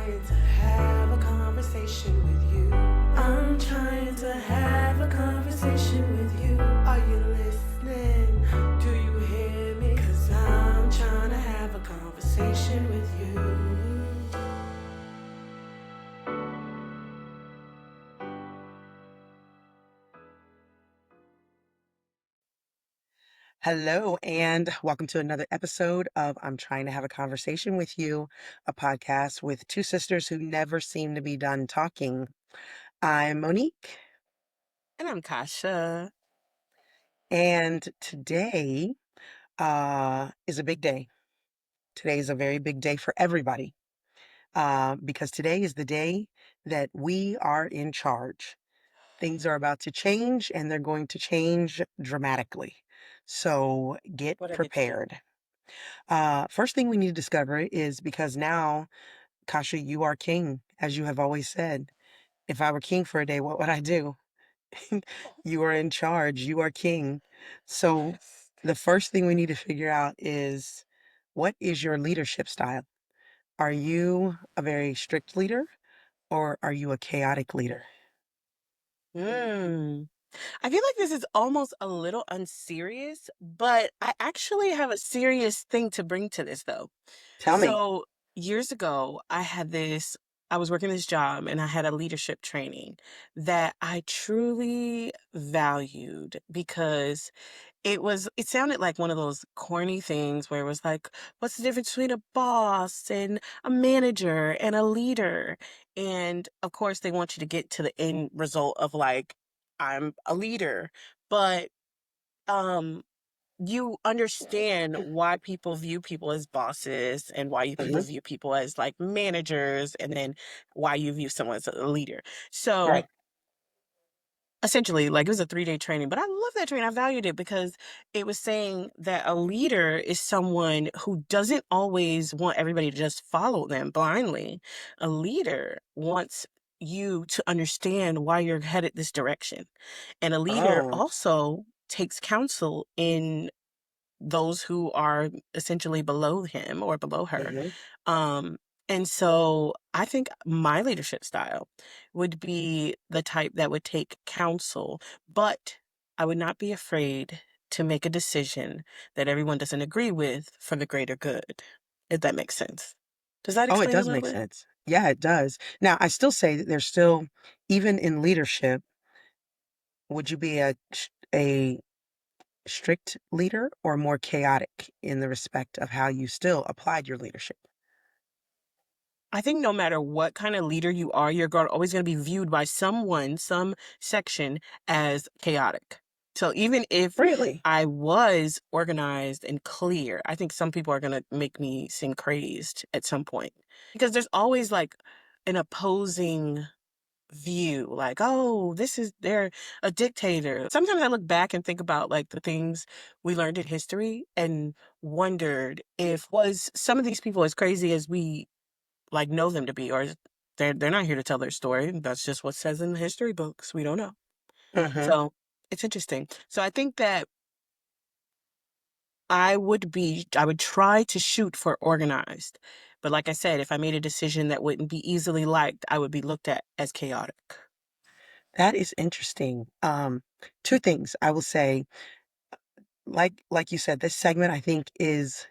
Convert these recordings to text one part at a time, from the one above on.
trying to have a conversation with you. I'm trying to have a conversation with you. Are you listening? Do you hear me? 'Cause I'm trying to have a conversation with you. Hello, and welcome to another episode of I'm Trying to Have a Conversation with You, a podcast with two sisters who never seem to be done talking. I'm Monique, And I'm Kasha. and today is a big day. Today is a very big day for everybody because today is the day that we are in charge. Things are about to change, and they're going to change dramatically. So get What I get to do? prepared. First thing we need to discover is because now, Kasha, you are king, as you have always said. If I were king for a day, what would I do? You are in charge. You are king. So Yes. the first thing we need to figure out is what is your leadership style? Are you a very strict leader or are you a chaotic leader? Mm. I feel like this is almost a little unserious, but I actually have a serious thing to bring to this though. Tell me. So years ago, I was working this job and I had a leadership training that I truly valued because it sounded like one of those corny things where it was like, what's the difference between a boss and a manager and a leader? And of course, they want you to get to the end result of like, I'm a leader. But um you understand why people view people as bosses and why people Hmm. view people as like managers and then why you view someone as a leader. So Right. essentially, like, it was a 3-day training, but I love that training. I valued it because it was saying that a leader is someone who doesn't always want everybody to just follow them blindly. A leader wants you to understand why you're headed this direction. And a leader Oh. also takes counsel in those who are essentially below him or below her. Hmm. Um, and so I think my leadership style would be the type that would take counsel, but I would not be afraid to make a decision that everyone doesn't agree with for the greater good, if that makes sense. Does that Oh, it explain a does little make bit? sense. Yeah, it does. Now, I still say that there's still, even in leadership, would you be a strict leader or more chaotic in the respect of how you still applied your leadership? I think no matter what kind of leader you are, always going to be viewed by someone, some section, as chaotic. So even if Really? I was organized and clear, I think some people are going to make me seem crazed at some point because there's always like an opposing view, like, oh, they're a dictator. Sometimes I look back and think about like the things we learned in history and wondered if was some of these people as crazy as we like know them to be, or they're not here to tell their story. That's just what says in the history books. We don't know. Hmm. So it's interesting. So I think that I would try to shoot for organized. But like I said, if I made a decision that wouldn't be easily liked, I would be looked at as chaotic. That is interesting. Two things I will say. Like you said, this segment I think is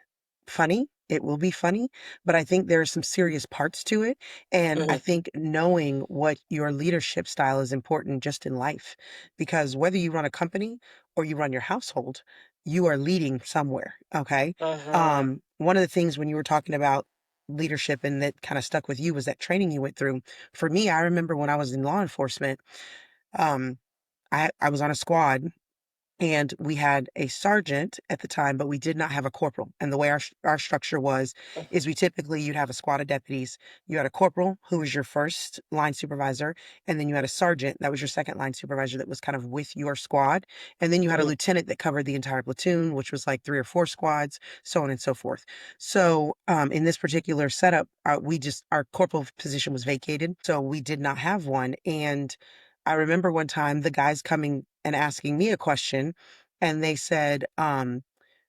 funny. It will be funny, but I think there are some serious parts to it. And I Mhm. think knowing what your leadership style is important just in life, because whether you run a company or you run your household, you are leading somewhere. Okay. Uh-huh. One of the things when you were talking about leadership and that kind of stuck with you was that training you went through. For me, I remember when I was in law enforcement, um, I was on a squad and we had a sergeant at the time, but we did not have a corporal. And the way our structure was, is we typically, you'd have a squad of deputies. You had a corporal who was your first line supervisor. And then you had a sergeant that was your second line supervisor that was kind of with your squad. And then you had a Mhm. lieutenant that covered the entire platoon, which was like 3 or 4 squads, so on and so forth. So in this particular setup, our corporal position was vacated. So we did not have one. And I remember one time the guys coming and asking me a question, and they said,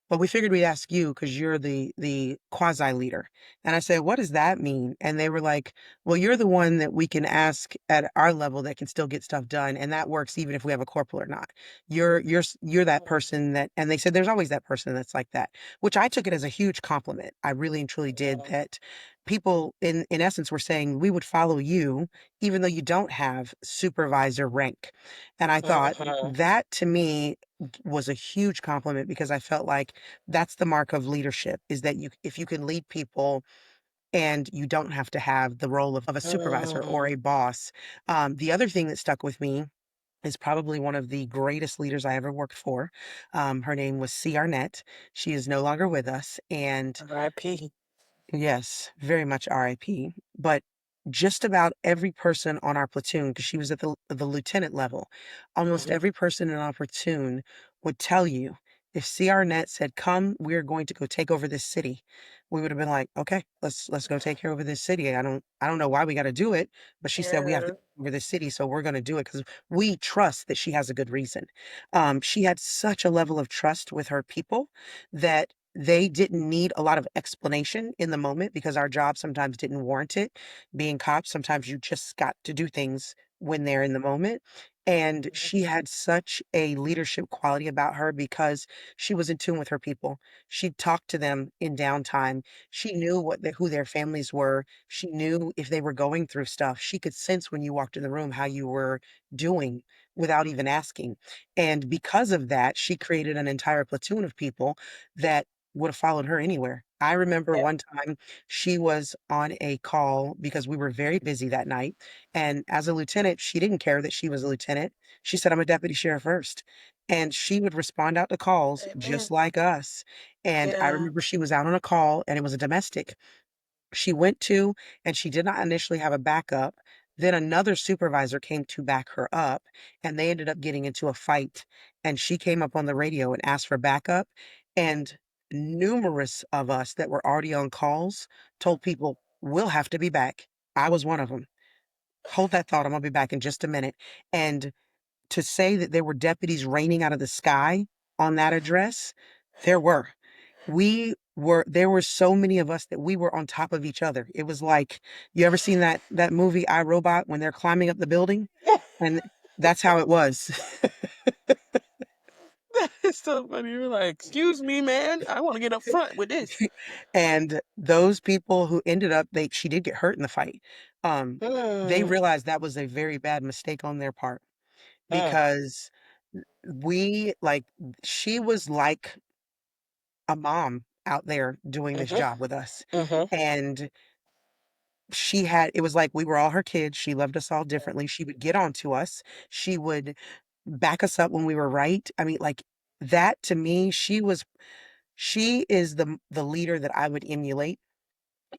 Well, we figured we'd ask you because you're the quasi leader. And I said, what does that mean? And they were like, well, you're the one that we can ask at our level that can still get stuff done. And that works even if we have a corporal or not. You're that person that, and they said there's always that person that's like that, which I took it as a huge compliment. I really and truly did that. People in essence were saying we would follow you even though you don't have supervisor rank. And I thought Mhm. that to me was a huge compliment because I felt like that's the mark of leadership is that you if you can lead people and you don't have to have the role of a supervisor or Mm. a boss. The other thing that stuck with me is probably one of the greatest leaders I ever worked for. Her name was C. Arnett. She is no longer with us. And R.I.P. yes, very much RIP. But just about every person on our platoon, because she was at the lieutenant level, almost Mhm. every person in our platoon would tell you if CR Net said, "Come, we're going to go take over this city," we would have been like, "Okay, let's go take over this city." I don't know why we got to do it, but she said we have to Yeah. take over this city, so we're going to do it because we trust that she has a good reason. She had such a level of trust with her people that they didn't need a lot of explanation in the moment because our job sometimes didn't warrant it. Being cops, sometimes you just got to do things when they're in the moment. And she had such a leadership quality about her because she was in tune with her people. She talked to them in downtime. She knew who their families were. She knew if they were going through stuff. She could sense when you walked in the room how you were doing without even asking. And because of that, she created an entire platoon of people that would have followed her anywhere. I remember Yeah. one time she was on a call because we were very busy that night. And as a lieutenant, she didn't care that she was a lieutenant. She said, I'm a deputy sheriff first. And she would respond out to calls just Amen. like us. And I Yeah. remember she was out on a call and it was a domestic she went to, and she did not initially have a backup. Then another supervisor came to back her up, and they ended up getting into a fight. And she came up on the radio and asked for backup. And numerous of us that were already on calls told people, we'll have to be back. I was one of them. Hold that thought. I'm going to be back in just a minute. And to say that there were deputies raining out of the sky on that address, there were. There were so many of us that we were on top of each other. It was like, you ever seen that movie I, Robot when they're climbing up the building? And that's how it was. That is so funny. You're like, "Excuse me, man. I wanna get up front with this." And those people who ended up she did get hurt in the fight. They Mm. realized that was a very bad mistake on their part Mm. because we like she was like a mom out there doing this Mhm. job with us. Mhm. And it was like we were all her kids. She loved us all differently. She would get on to us. She would back us up when we were right. I mean, like that to me, she is the leader that I would emulate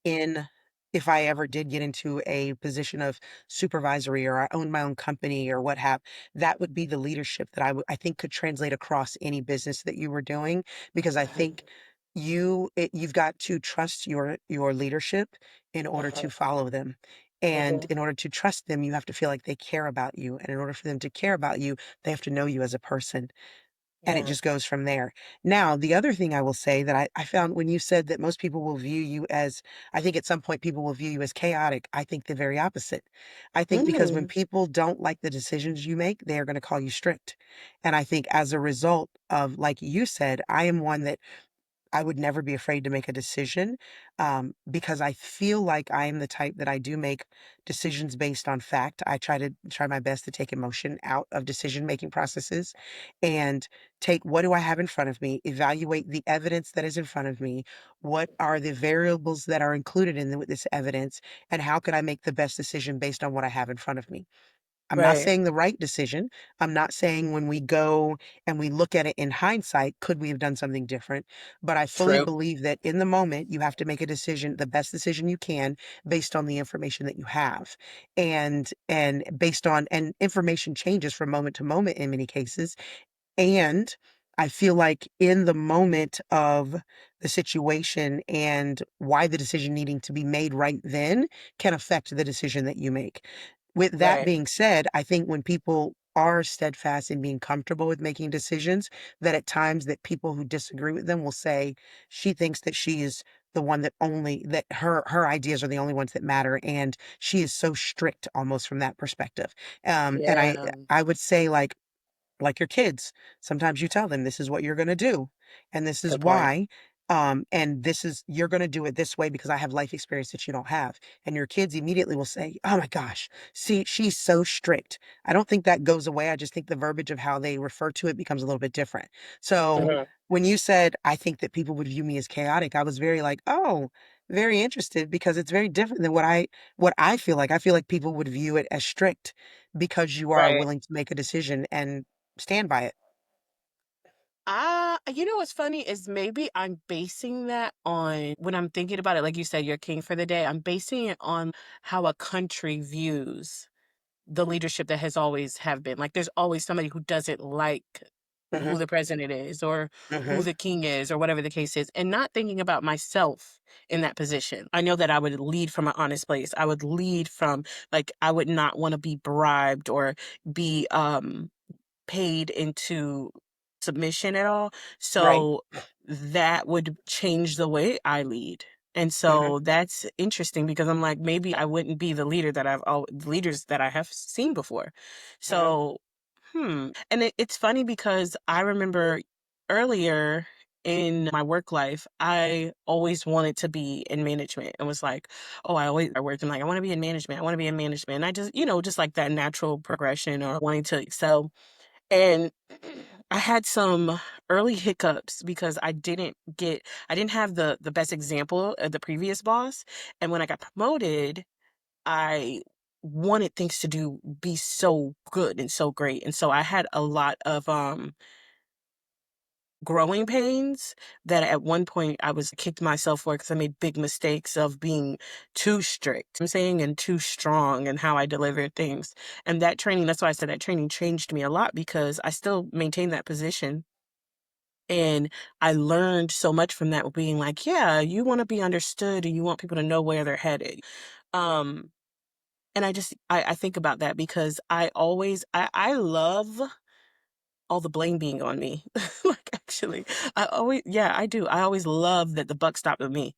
in if I ever did get into a position of supervisory or I owned my own company or what have, that would be the leadership that I think could translate across any business that you were doing because I think Mhm. you've got to trust your leadership in order to Mhm. follow them. And Mhm. in order to trust them, you have to feel like they care about you. And in order for them to care about you, they have to know you as a person. And it Yeah. just goes from there. Now, the other thing I will say that I found when you said that most people will view you as, I think at some point people will view you as chaotic. I think the very opposite. I think because when Mm. people don't like the decisions you make, they are going to call you strict. And I think as a result of, like you said, I am one that I would never be afraid to make a decision because I feel like I am the type that I do make decisions based on fact. I try my best to take emotion out of decision making processes and take what do I have in front of me, evaluate the evidence that is in front of me, what are the variables that are included in this evidence, and how can I make the best decision based on what I have in front of me. I'm not Right. saying the right decision. I'm not saying when we go and we look at it in hindsight, could we have done something different? But I fully True. believe that in the moment, you have to make a decision, the best decision you can, based on the information that you have. And based on and information changes from moment to moment in many cases. And I feel like in the moment of the situation and why the decision needing to be made right then can affect the decision that you make. With that Right. being said, I think when people are steadfast in being comfortable with making decisions, that at times that people who disagree with them will say she thinks that she is the one that only that her ideas are the only ones that matter, and she is so strict almost from that perspective. And Yeah. I would say like your kids, sometimes you tell them this is what you're going to do and this is Good point. why, and this is you're going to do it this way because I have life experience that you don't have. And your kids immediately will say, oh my gosh, see, she's so strict. I don't think that goes away. I just think the verbiage of how they refer to it becomes a little bit different. So Mhm. when you said I think that people would view me as chaotic, I was very like, oh, very interested, because it's very different than what I feel like. I feel like people would view it as strict because you are Right. willing to make a decision and stand by it. You know what's funny is maybe I'm basing that on when I'm thinking about it, like you said, you're king for the day. I'm basing it on how a country views the leadership that has always have been. Like there's always somebody who doesn't like who Mhm, the president is or who mhm, the king is or whatever the case is, and not thinking about myself in that position. I know that I would lead from an honest place. I would lead from like I would not want to be bribed or be paid into submission at all. right, So that would change the way I lead. And mhm, so that's interesting because I'm like, maybe I wouldn't be the leader that leaders that I have seen before. mhm, So, And it's funny because I remember earlier in my work life, I always wanted to be in management and was like, oh, I always I worked and like, I want to be in management. I want to be in management. And I just, just like that natural progression or wanting to excel. And I had some early hiccups because I didn't have the best example of the previous boss. And when I got promoted, I wanted things to do be so good and so great. And so I had a lot of growing pains that at one point I was kicked myself for because I made big mistakes of being too strict, I'm saying, and too strong and how I delivered things. And that training, that's why I said that training changed me a lot because I still maintain that position. And I learned so much from that being like, yeah, you want to be understood and you want people to know where they're headed. Um, and I think about that because I love all the blame being on me. Like, actually, yeah, I do. I always love that the buck stopped with me.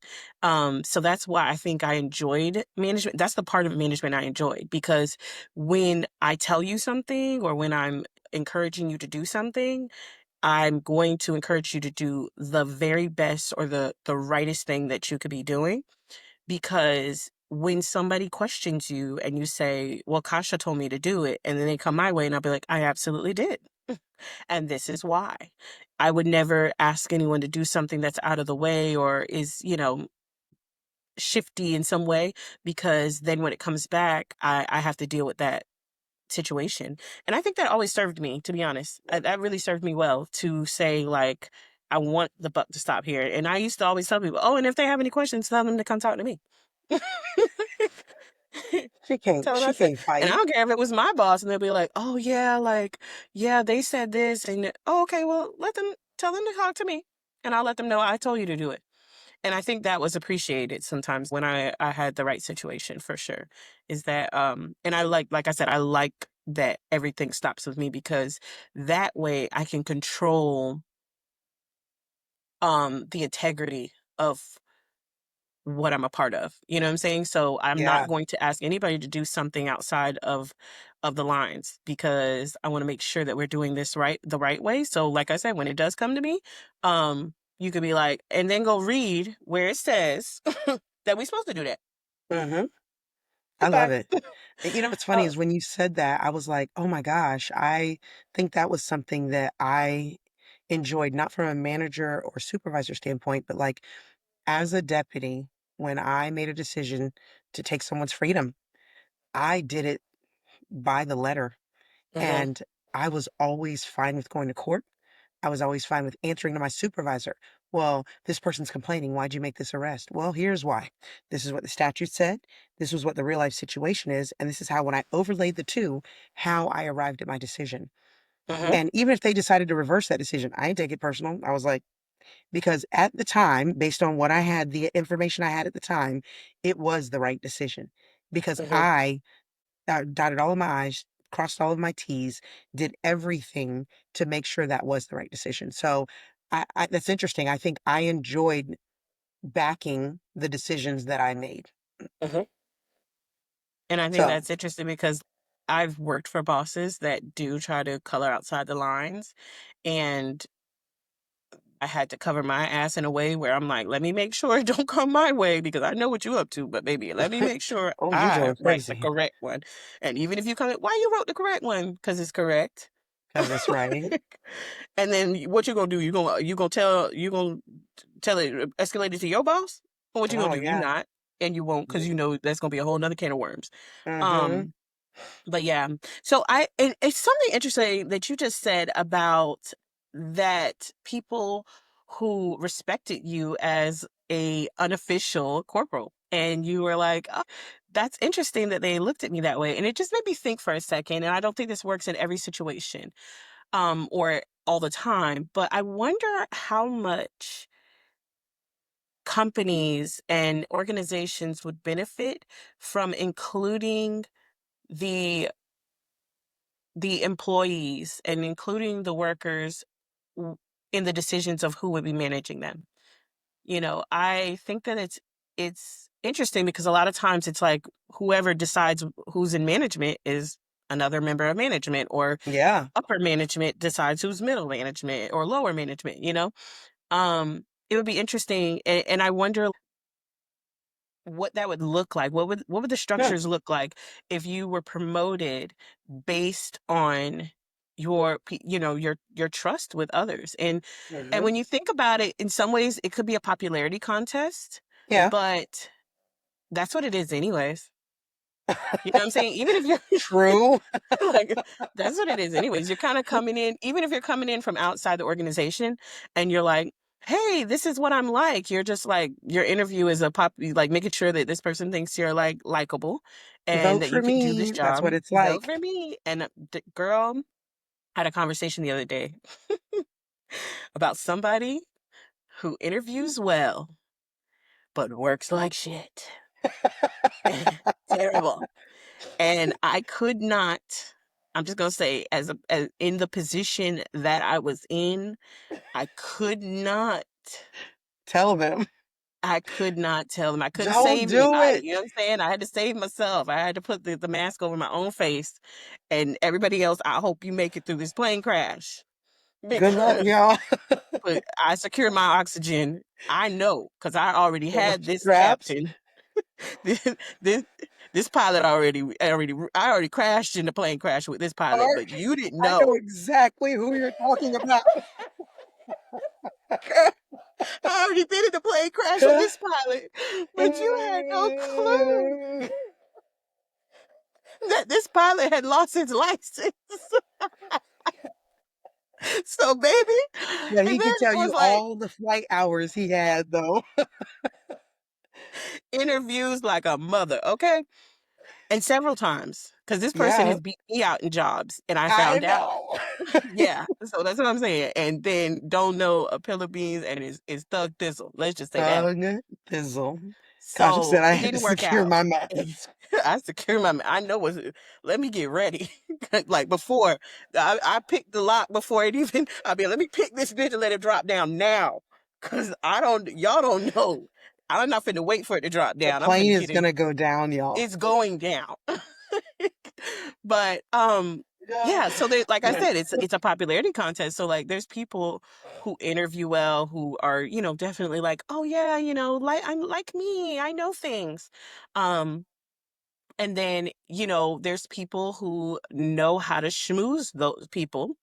So that's why I think I enjoyed management. That's the part of management I enjoyed because when I tell you something or when I'm encouraging you to do something, I'm going to encourage you to do the very best or the rightest thing that you could be doing because when somebody questions you and you say, "Well, Kasha told me to do it," and then they come my way and I'll be like, "I absolutely did." And this is why. I would never ask anyone to do something that's out of the way or is, shifty in some way because then when it comes back, I have to deal with that situation. And I think that always served me, to be honest. That really served me well to say, like, I want the buck to stop here. And I used to always tell people, oh, and if they have any questions, tell them to come talk to me. Tell them I she said, can't and I fight. don't care if it was my boss, and they'll be like, "Oh yeah, like yeah, they said this," and oh okay, well tell them to talk to me, and I'll let them know I told you to do it. And I think that was appreciated sometimes when I had the right situation for sure. Is that and I like I said, I like that everything stops with me because that way I can control the integrity of what I'm a part of. You know what I'm saying? So I'm not Yeah, going to ask anybody to do something outside of the lines because I want to make sure that we're doing this the right way. So like I said, when it does come to me, you could be like, and then go read where it says that we're supposed to do that. mhm, I love Goodbye. it. And you know what's funny Oh, is when you said that, I was like, "Oh my gosh," I think that was something that I enjoyed, not from a manager or supervisor standpoint, but, like, as a deputy, when I made a decision to take someone's freedom, I did it by the letter, hmm and I was always fine with going to court. I was always fine with answering to my supervisor. Well, this person's complaining. Why'd you make this arrest? Well, here's why. This is what the statute said. This was what the real life situation is. And this is how, when I overlaid the two, how I arrived at my decision. hmm And even if they decided to reverse that decision, I didn't take it personal. I was like, because at the time, based on what I had, the information I had at the time, it was the right decision because hmm I dotted all of my I's, crossed all of my T's, did everything to make sure that was the right decision. So I that's interesting. I think I enjoyed backing the decisions that I made. Mhm. And I think So, that's interesting because I've worked for bosses that do try to color outside the lines, and I had to cover my ass in a way where I'm like, "Let me make sure it don't come my way because I know what you up to, but baby, let me make sure oh, you're I going write the crazy correct one." And even if you come, why you wrote the correct one? Because it's correct. because it's right. And then what you gonna do? You gonna tell it, escalate it to your boss? Or what you gonna Oh, do? You yeah. not, and you won't because you know that's gonna be a whole nother can of worms. Mhm. Um, but yeah, so and it's something interesting that you just said about that people who respected you as a unofficial corporal, and you were like, oh, that's interesting that they looked at me that way, and it just made me think for a second. And I don't think this works in every situation, or all the time, but I wonder how much companies and organizations would benefit from including the employees and including the workers w- in the decisions of who would be managing them. I think that it's interesting because a lot of times it's like whoever decides who's in management is another member of management, or Yeah. upper management decides who's middle management or lower management. It would be interesting, and I wonder what that would look like. What would the Yeah. structures look like if you were promoted based on your trust with others? And Mhm. when you think about it, in some ways it could be a popularity contest, Yeah. but that's what it is anyways. You know what I'm saying? Even if you're True. like, that's what it is anyways. You're kind of coming in, even if you're coming in from outside the organization and you're like, hey, this is what I'm like. You're just like, your interview is like making sure that this person thinks you're like likable and Vote that you for could do this me. That's job. what it's Vote like. for me. And girl, I had a conversation the other day about somebody who interviews well, but works like shit. Terrible. And I could not, I'm just gonna say, as in the position that I was in, I could not Tell them. I could not tell them. I couldn't Don't save do anybody, it. you know what I'm saying? I had to save myself. I had to put the mask over my own face, and everybody else, I hope you make it through this plane crash Good luck, because y'all. but I secured my oxygen. I know because I already had this Straps. captain. This this this pilot I already crashed in the plane crash with this pilot, Art, but you didn't I know know. exactly who you're talking about. I already been in the plane crash with this pilot, but you had no clue that this pilot had lost his license. So, baby, Yeah, and he then could tell it you was like all the flight hours he had, though. interviews like a mother, okay? And several times, because this person Yeah, has beat me out in jobs, and I I found out. know. Yeah, so that's what I'm saying. And then don't know a pill of beans and is thug thistle. Let's just say that. Thug Thizzle. Kasha So said I it had to didn't work secure out. my And mask. I secure my I know what's let me get ready. Like before I picked the lock before it even I mean let me pick this bitch and let it drop down now. Cause y'all don't know. I'm not finna wait for it to drop The down. I'm plane finna is get in. gonna go down, y'all. It's going down. But Yeah. yeah, so they like I said, it's a popularity contest. So like there's people who interview well who are, definitely like, oh yeah, like I'm like me, I know things. Um and then, there's people who know how to schmooze those people.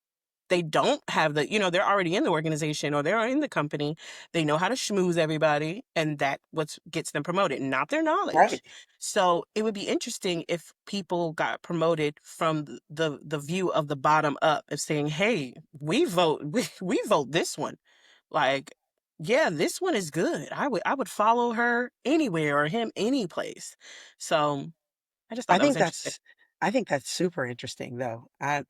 They don't have they're already in the organization or they're in the company. They know how to schmooze everybody, and that what gets them promoted, not their Right. knowledge. So it would be interesting if people got promoted from the view of the bottom up of saying, hey, we vote this one. Like, yeah, this one is good. I would follow her anywhere or him any place. So I just thought I that was think interesting. that's I think that's super interesting though. I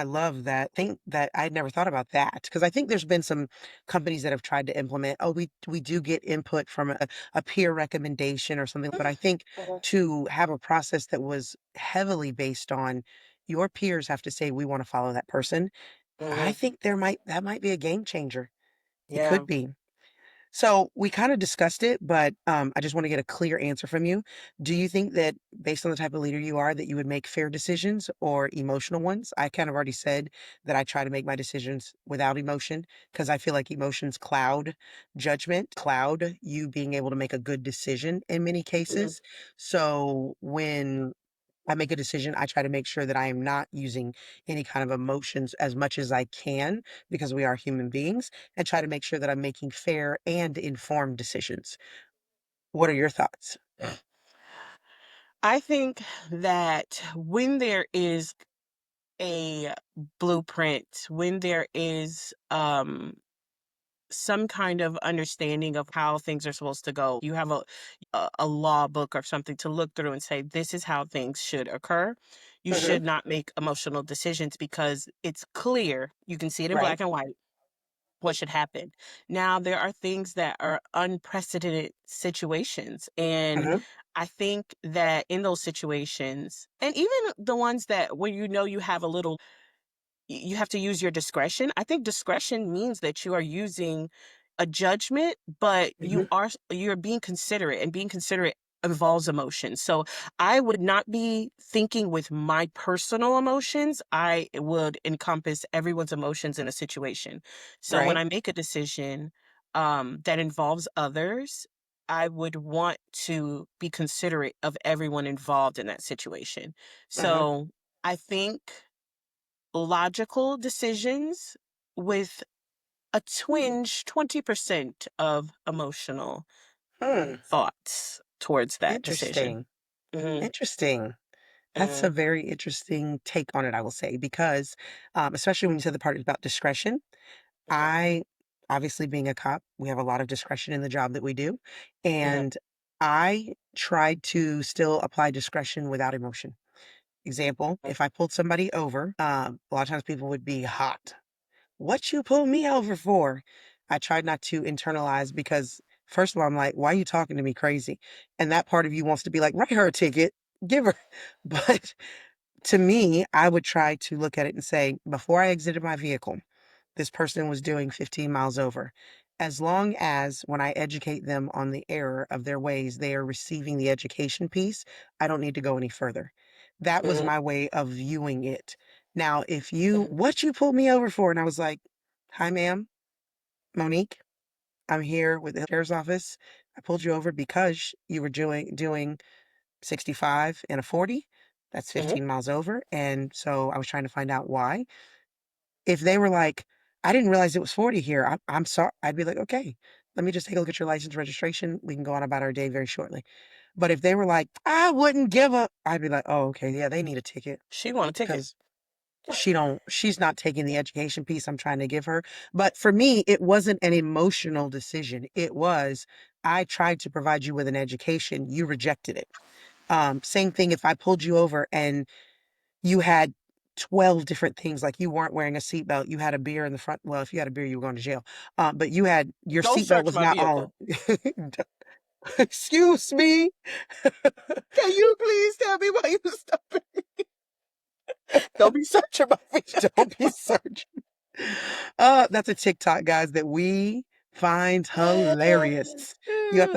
love that. Think that I'd never thought about that because I think there's been some companies that have tried to implement, oh, we do get input from a peer recommendation or something, but I think Mhm. to have a process that was heavily based on your peers have to say, we want to follow that person. I Mhm. think that might be a game changer. It Yeah. could be. So we kind of discussed it, but I just want to get a clear answer from you. Do you think that based on the type of leader you are, that you would make fair decisions or emotional ones? I kind of already said that I try to make my decisions without emotion because I feel like emotions cloud judgment, cloud you being able to make a good decision in many Mhm. cases. So when I make a decision, I try to make sure that I am not using any kind of emotions as much as I can because we are human beings, and try to make sure that I'm making fair and informed decisions. What are your thoughts? I think that when there is a blueprint, when there is some kind of understanding of how things are supposed to go, you have a law book or something to look through and say this is how things should occur. You Hmm. should not make emotional decisions because it's clear. You can see it in Right. black and white what should happen. Now, there are things that are unprecedented situations. And Hmm. I think that in those situations, and even the ones that where you know you have a little you have to use your discretion. I think discretion means that you are using a judgment, but Hmm. you're being considerate, and being considerate involves emotion. So I would not be thinking with my personal emotions. I would encompass everyone's emotions in a situation. So when Right. I make a decision that involves others, I would want to be considerate of everyone involved in that situation. Hmm. So I think logical decisions with a twinge, 20% of emotional Hmm. thoughts towards that decision. Interesting. Mhm, Interesting. That's a mhm, very interesting take on it, I will say, because especially when you said the part about discretion, mhm, I, obviously being a cop, we have a lot of discretion in the job that we do. mhm, And I tried to still apply discretion without emotion. Example, mhm. if I pulled somebody over, a lot of times people would be hot. What you pull me over for? I tried not to internalize because first of all, I'm like, why are you talking to me crazy? And that part of you wants to be like, write her a ticket, give her. But to me, I would try to look at it and say, before I exited my vehicle, this person was doing 15 miles over. As long as when I educate them on the error of their ways, they are receiving the education piece, I don't need to go any further. That was Mhm, my way of viewing it. Now, if you, mhm, what you pulled me over for? And I was like, hi, ma'am, Monique, I'm here with the sheriff's office. I pulled you over because you were doing 65 and a 40. That's mhm, 15 miles over. And so I was trying to find out why. If they were like, "I didn't realize it was 40 here. I'm sorry." I'd be like, "Okay, let me just take a look at your license registration. We can go on about our day very shortly." But if they were like, "I wouldn't give up," I'd be like, "Oh, okay, yeah, they need a ticket She want a ticket. because she's not taking the education piece I'm trying to give her." But for me, it wasn't an emotional decision. It was, I tried to provide you with an education, you rejected it. Same thing if I pulled you over and you had 12 different things, like you weren't wearing a seatbelt, you had a beer in the front, well, if you had a beer, you were going to jail, but you had your Don't seatbelt search was my not all. vehicle. Excuse me? Can you please tell me why you stopping? Don't be searching my vehicle. Don't be searching. That's a TikTok, guys, that we find hilarious.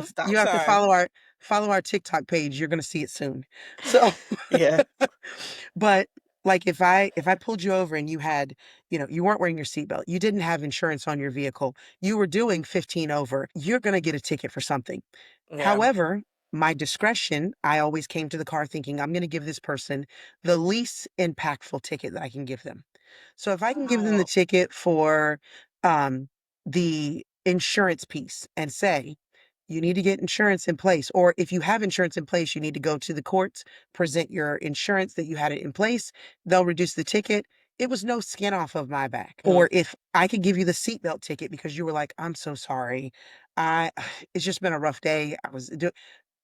Stop You have to sign. follow our TikTok page, you're gonna see it soon. So Yeah. but, like, if I pulled you over and you had, you weren't wearing your seatbelt, you didn't have insurance on your vehicle, you were doing 15 over, you're gonna get a ticket for something. Yeah. However, my discretion, I always came to the car thinking, "I'm gonna give this person the least impactful ticket that I can give them." So if I can give them the Wow. ticket for, the insurance piece and say, "You need to get insurance in place," or if you have insurance in place, you need to go to the courts, present your insurance that you had it in place, they'll reduce the ticket. It was no skin off of my back. Mhm, Or if I could give you the seatbelt ticket because you were like, "I'm so sorry. I it's just been a rough day. I was do,"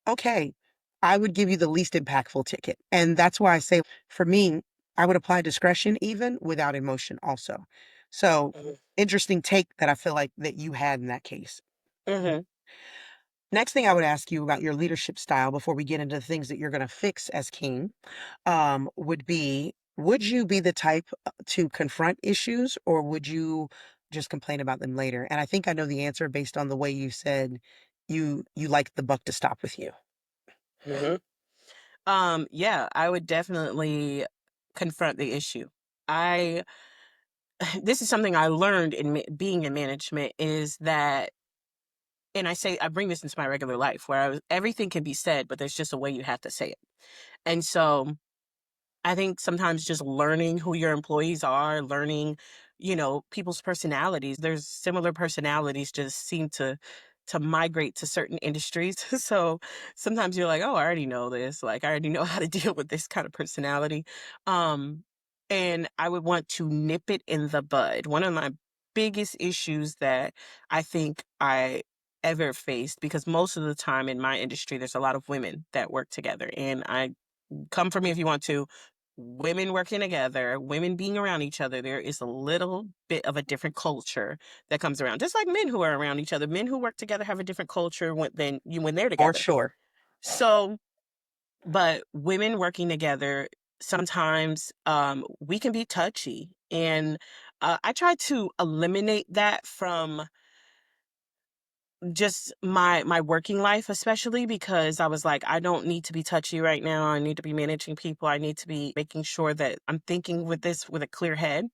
okay, I would give you the least impactful ticket. And that's why I say for me, I would apply discretion even without emotion also. So mhm, interesting take that I feel like that you had in that case. mhm, Next thing I would ask you about your leadership style before we get into the things that you're going to fix as king, would be Would you be the type to confront issues, or would you just complain about them later? And I think I know the answer based on the way you said you like the buck to stop with you. Mhm. Yeah, I would definitely confront the issue. I this is something I learned in being in management is that, and I bring this into my regular life where everything can be said, but there's just a way you have to say it. And so I think sometimes just learning who your employees are, learning, people's personalities. There's similar personalities just seem to migrate to certain industries. So sometimes you're like, "Oh, I already know this. Like I already know how to deal with this kind of personality." Um and I would want to nip it in the bud. One of my biggest issues that I think I ever faced, because most of the time in my industry there's a lot of women that work together, and I come for me if you want to. Women working together, women being around each other, there is a little bit of a different culture that comes around. Just like men who are around each other, men who work together have a different culture when they're For together. sure. So, but women working together, sometimes we can be touchy, and I try to eliminate that from just my working life, especially because I was like, I don't need to be touchy right now. I need to be managing people. I need to be making sure that I'm thinking with this with a clear head.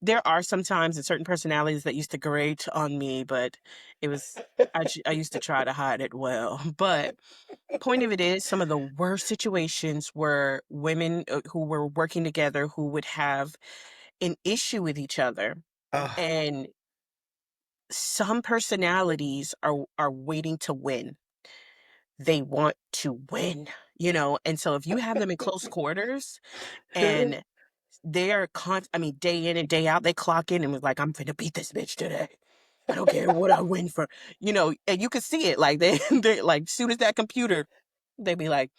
There are some times and certain personalities that used to grate on me, but it was I used to try to hide it well. But point of it is, some of the worst situations were women who were working together who would have an issue with each other, Ugh. and some personalities are waiting to win. They want to win, and so if you have them in close quarters and they're I mean, day in and day out, they clock in and was like, "I'm finna beat this bitch today. I don't care what I win for," and you could see it, like, they like, soon as that computer, they be like,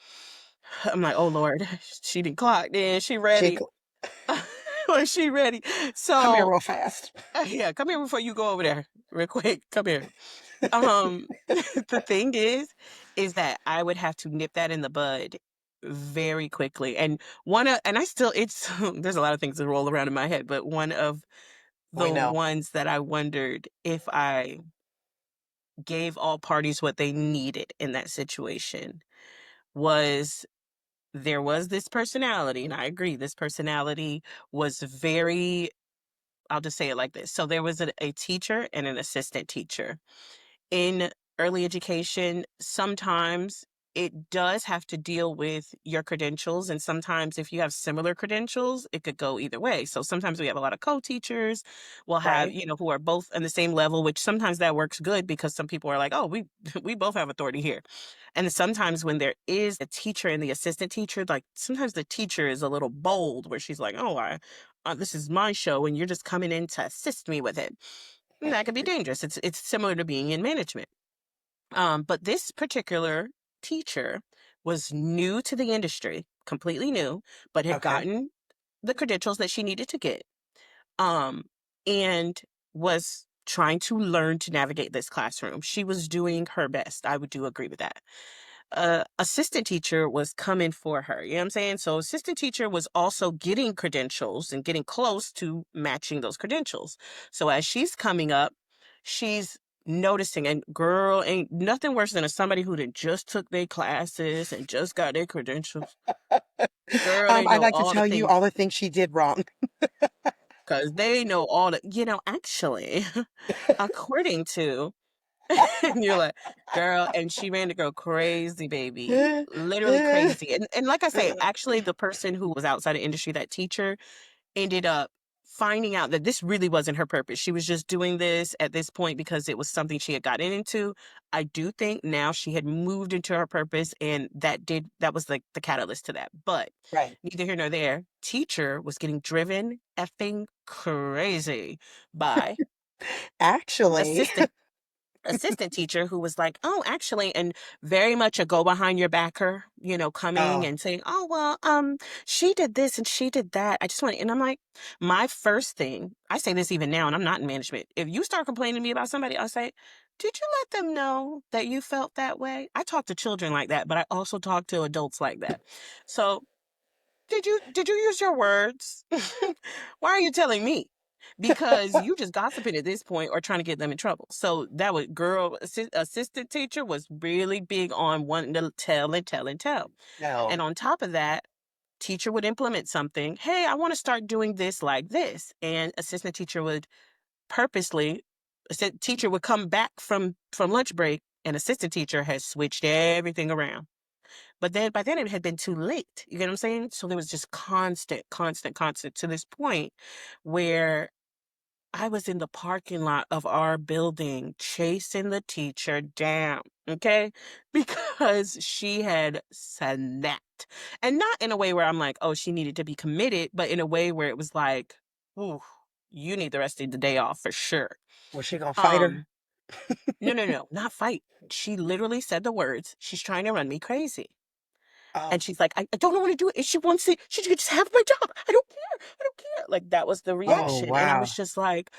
I'm like, "Oh Lord, she didn't clock in, she ready." Jake, Like, she ready. come here So, real fast. yeah, come here before you go over there real quick. Come here. Um, the thing is that I would have to nip that in the bud very quickly. And and I still, it's, there's a lot of things that roll around in my head, but one of We the know. ones that I wondered if I gave all parties what they needed in that situation was, there was this personality, and I agree, this personality was very, I'll just say it like this. So there was a teacher and an assistant teacher in early education. Sometimes it does have to deal with your credentials. And sometimes if you have similar credentials, it could go either way. So sometimes we have a lot of co-teachers. We'll have, Right? who are both on the same level, which sometimes that works good because some people are like, oh, we we both have authority here. And sometimes when there is a teacher and the assistant teacher, like sometimes the teacher is a little bold where she's like, oh, this is my show and you're just coming in to assist me with it. And that could be dangerous. It's similar to being in management. But this particular teacher was new to the industry, completely new, but had Okay. gotten the credentials that she needed to get, um, and was trying to learn to navigate this classroom. She was doing her best. I would do agree with that. Assistant teacher was coming for her. You know what I'm saying? So assistant teacher was also getting credentials and getting close to matching those credentials. So as she's coming up, she's noticing, and girl, ain't nothing worse than somebody who done just took their classes and just got their credentials. Girl, they I'd know like to all the tell you things all the things she did wrong. because they know all the, actually, according to, and you're like, "Girl," and she ran the girl crazy, baby, literally crazy, and like I say, actually, the person who was outside the industry, that teacher, ended up finding out that this really wasn't her purpose. She was just doing this at this point because it was something she had gotten into. I do think now she had moved into her purpose, and that was, like, the catalyst to that, but Right. neither here nor there. Teacher was getting driven effing crazy by Actually, assistant teacher who was like, "Oh, actually," and very much a go behind your backer, coming oh, and saying, "Oh, well, she did this and she did that. I just want," and I'm like, my first thing, I say this even now, and I'm not in management. If you start complaining to me about somebody, I'll say, "Did you let them know that you felt that way?" I talk to children like that, but I also talk to adults like that. So Did you use your words? Why are you telling me? Because you just gossiping at this point or trying to get them in trouble. So that was girl assistant teacher was really big on wanting to tell and tell and tell. And No. on top of that, teacher would implement something. Hey, I want to start doing this like this. And assistant teacher would purposely teacher would come back from lunch break and assistant teacher has switched everything around. But then by then it had been too late. You get what I'm saying? So there was just constant, constant, constant to this point where I was in the parking lot of our building chasing the teacher down, okay? Because she had snapped. And not in a way where I'm like, oh, she needed to be committed, but in a way where it was like, ooh, you need the rest of the day off for sure. Was she gonna fight her? Um, no, no, no, not fight. She literally said the words, she's trying to run me crazy. Oh. And she's like, I don't want to do it. If she wants it, she could just have my job. I don't care. I don't care. Like that was the Oh, reaction. And I wow. was just like,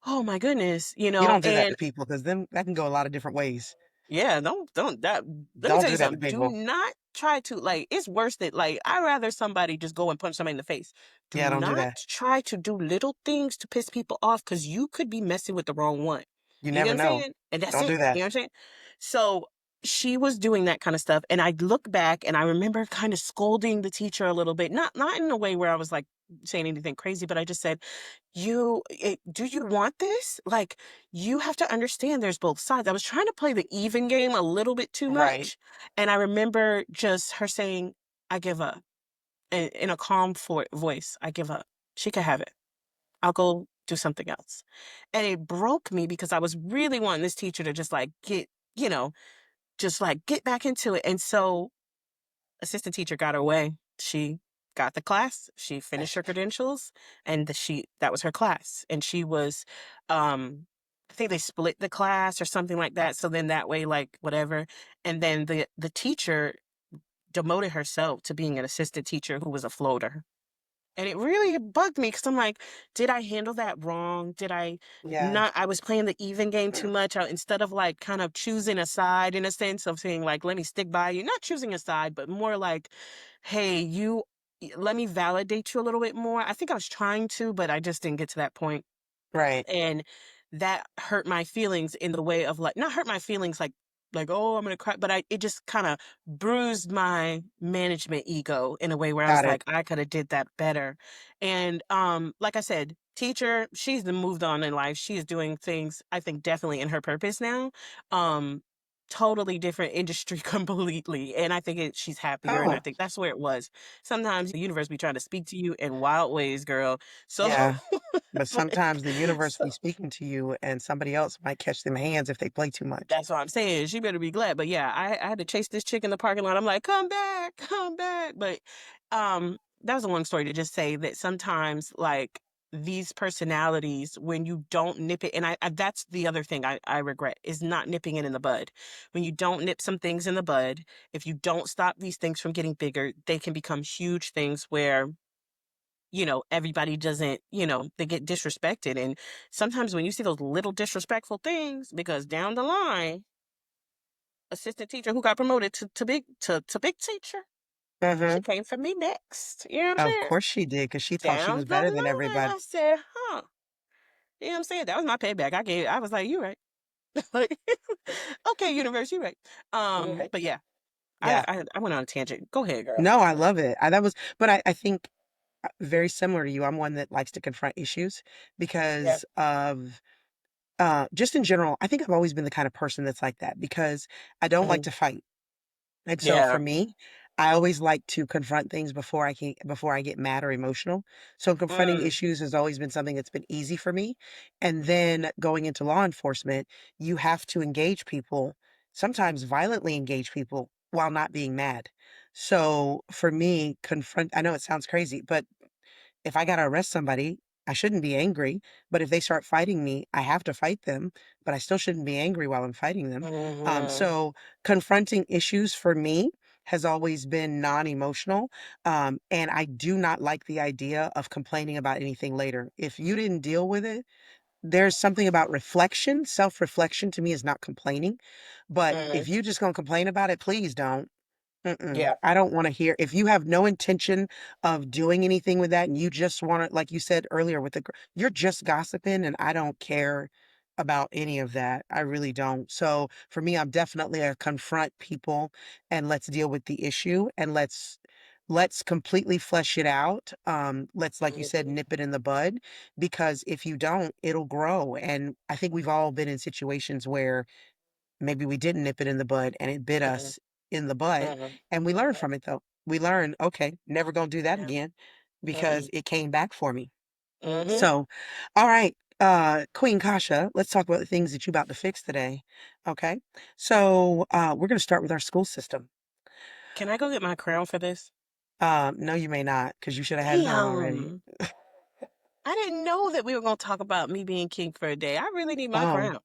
oh my goodness, You don't do that and to people because then that can go a lot of different ways. yeah, don't that let me Don't tell you do that to something. Do people. not try to like it's worse than like I'd rather somebody just go and punch somebody in the face. Do Yeah, don't do not that. try to do little things to piss people off because you could be messing with the wrong one. You You get what never I'm know. saying? And that's Don't it. do You that. know what I'm saying? So she was doing that kind of stuff. And I look back and I remember kind of scolding the teacher a little bit. Not in a way where I was like saying anything crazy, but I just said, do you want this? Like, you have to understand there's both sides. I was trying to play the even game a little bit too Right. much. And I remember just her saying, I give up in a calm voice. I give up. She could have it. I'll go do something else. And it broke me because I was really wanting this teacher to just like you know, just like get back into it. And so assistant teacher got her way. She got the class, she finished her credentials, and that was her class. And she was I think they split the class or something like that. So then that way, like whatever. And then the teacher demoted herself to being an assistant teacher who was a floater. And it really bugged me because I'm like, did I handle that wrong? Did I Yeah. not? I was playing the even game too much instead of like kind of choosing a side in a sense of saying, like, let me stick by you, not choosing a side, but more like, hey, let me validate you a little bit more. I think I was trying to, but I just didn't get to that point. Right. And that hurt my feelings in the way of like not hurt my feelings like oh I'm gonna cry, but it just kind of bruised my management ego in a way where I was Got it. like I could have did that better. And like I said, teacher, she's been moved on in life. She is doing things I think definitely in her purpose now. um Totally different industry completely, and I think she's happier, and I Oh, think that's where it was. Sometimes the universe be trying to speak to you in wild ways, girl. So yeah. But like sometimes the universe so be speaking to you and somebody else might catch them hands if they play too much. that's what I'm saying. She better be glad. But yeah, I had to chase this chick in the parking lot. I'm like, come back, come back. But that was a long story to just say that sometimes like these personalities, when you don't nip it, and that's the other thing I regret is not nipping it in the bud. When you don't nip some things in the bud, if you don't stop these things from getting bigger, they can become huge things where everybody doesn't, they get disrespected. And sometimes when you see those little disrespectful things, because down the line, assistant teacher who got promoted to big teacher, she Mhm. came for me next. You know what I'm Of saying? course she did, because she thought she Down was the better than line, everybody. I said, huh. You know what I'm saying? That was my payback. I was like, you right. Like, okay, universe, you right. Right. But yeah, Yeah. I went on a tangent. Go ahead, girl. No, I love it. That was, but I think very similar to you. I'm one that likes to confront issues Yeah. because of just in general. I think I've always been the kind of person that's like that because I don't like Mhm. to fight. And so for Yeah. me, I always like to confront things before I get mad or emotional. So confronting Mm, issues has always been something that's been easy for me. And then going into law enforcement, you have to engage people, sometimes violently engage people while not being mad. So for me, I know it sounds crazy, but if I gotta arrest somebody, I shouldn't be angry, but if they start fighting me, I have to fight them, but I still shouldn't be angry while I'm fighting them. mhm, So confronting issues for me has always been non-emotional, and I do not like the idea of complaining about anything later. If you didn't deal with it, there's something about reflection. Self-reflection to me is not complaining, but if mhm. you just gonna complain about it, please don't. Mm-mm. Yeah. I don't want to hear if you have no intention of doing anything with that and you just want to, like you said earlier with you're just gossiping and I don't care about any of that. I really don't. So for me, I'm definitely a confront people and let's deal with the issue and let's completely flesh it out. Let's, like you said, Mhm, nip it in the bud because if you don't, it'll grow. And I think we've all been in situations where maybe we didn't nip it in the bud and it bit mhm, us in the butt. mhm. And we learned from it though. We learned, okay, never gonna do that Yeah. again because Mm-mm. it came back for me. Mhm. So, all right, Queen Kasha, let's talk about the things that you about to fix today. Okay. So we're gonna start with our school system. Can I go get my crown for this? No, you may not, because you should have had it on already. Damn. I didn't know that we were gonna talk about me being king for a day. I really need my Oh, crown.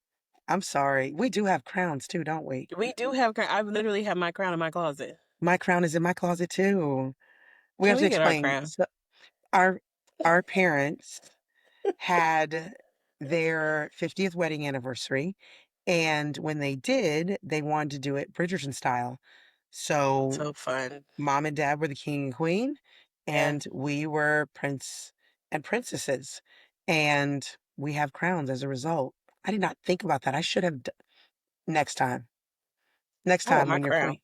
I'm sorry. We do have crowns too, don't we? We do have crown. I literally have my crown in my closet. My crown is in my closet too. We Can have to we get our explain. crown? So our our parents had their 50th wedding anniversary. And when they did, they wanted to do it Bridgerton style. So So fun. mom and dad were the king and queen, Yeah. and we were prince and princesses. And we have crowns as a result. I did not think about that. I should have next time. Next I want time my when you're crown. queen.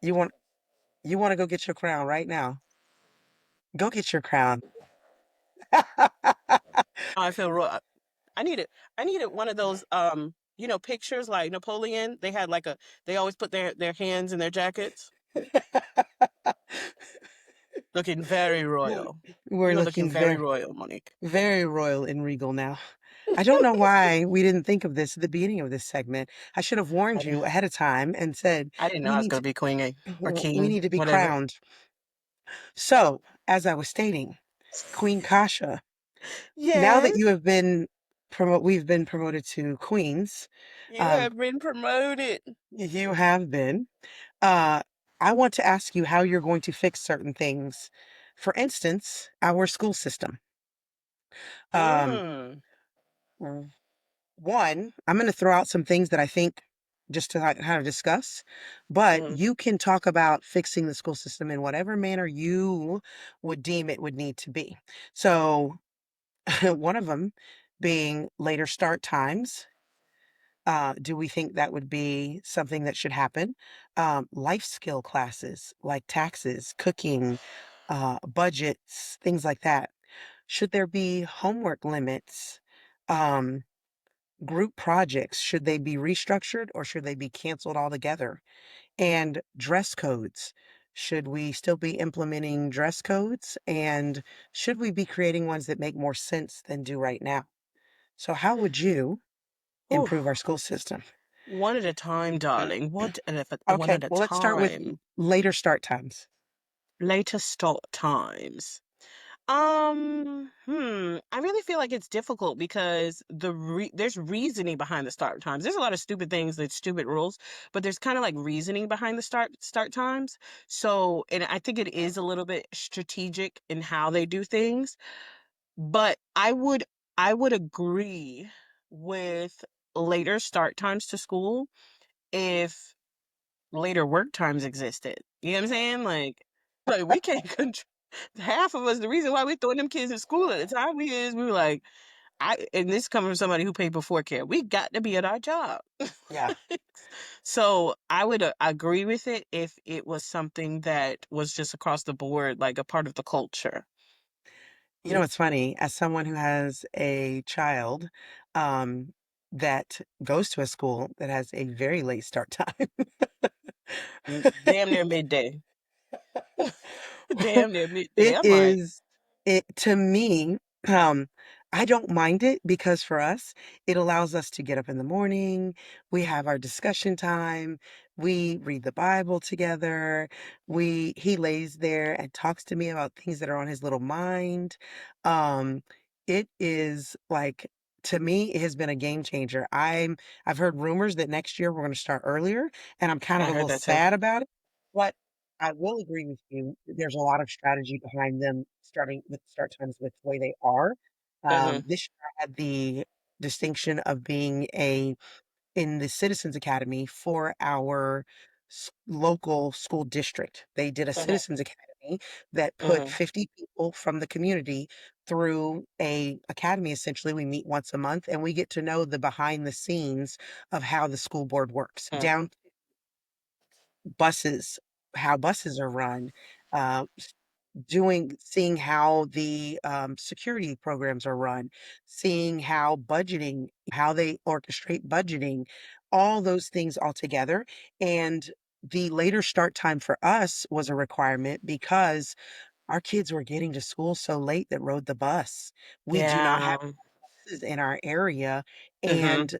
You want you want to go get your crown right now. Go get your crown. I feel real. I needed. I needed one of those. Pictures like Napoleon. They had like a. They always put their hands in their jackets, looking very royal. We're You are looking looking very very royal, Monique. very royal and regal now. I don't know why we didn't think of this at the beginning of this segment. I should have I, warned di- you ahead of time and said, I didn't know we I was need gonna to be queen or we king, need to be whatever. crowned. So, as I was stating, Queen Kasha, now that Yes, you have been we've been promoted to queens, you um, have been promoted. you have been. Uh, I want to ask you how you're going to fix certain things. For instance, our school system. Um, Mm, One, I'm going to throw out some things that I think just to kind of discuss, but mm, you can talk about fixing the school system in whatever manner you would deem it would need to be. So, one of them being later start times. Do we think that would be something that should happen? Life skill classes like taxes, cooking, budgets, things like that. Should there be homework limits? Um, Group projects, should they be restructured or should they be canceled altogether? And dress codes. Should we still be implementing dress codes? And should we be creating ones that make more sense than do right now? So, how would you whew. improve our school system? One at a time, darling. One Okay, at a well, let's start with time. later start times. Later start times. I really feel like it's difficult because there's reasoning behind the start times. There's a lot of stupid things, like stupid rules, but there's kind of like reasoning behind the start times. So, and I think it is a little bit strategic in how they do things, but I would agree with later start times to school if later work times existed. You know what I'm saying? Like we can't control half of us. The reason why we're throwing them kids in school at the time we were like, and this coming from somebody who paid before care. We got to be at our job. Yeah. So I would agree with it if it was something that was just across the board, like a part of the culture. You know, it's funny, as someone who has a child that goes to a school that has a very late start time. Damn near midday. Damn near midday. It I'm like, is it to me, um, I don't mind it because for us, it allows us to get up in the morning, we have our discussion time, we read the Bible together, we he lays there and talks to me about things that are on his little mind. Um, it is like to me, it has been a game changer. I've heard rumors that next year we're going to start earlier, and I'm kind of I a heard little that too. sad about it. But I will agree with you. There's a lot of strategy behind them starting with start times with the way they are. Hmm. This year I had the distinction of being a in the Citizens Academy for our local school district. They did a Mhm, citizens academy that put mhm, 50 people from the community through a academy. Essentially, we meet once a month and we get to know the behind the scenes of how the school board works, mm, down buses, how buses are run, s seeing how the, security programs are run, seeing how budgeting how they orchestrate budgeting, all those things all together, and the later start time for us was a requirement because our kids were getting to school so late that rode the bus. We do not have yeah, buses in our area, mhm, and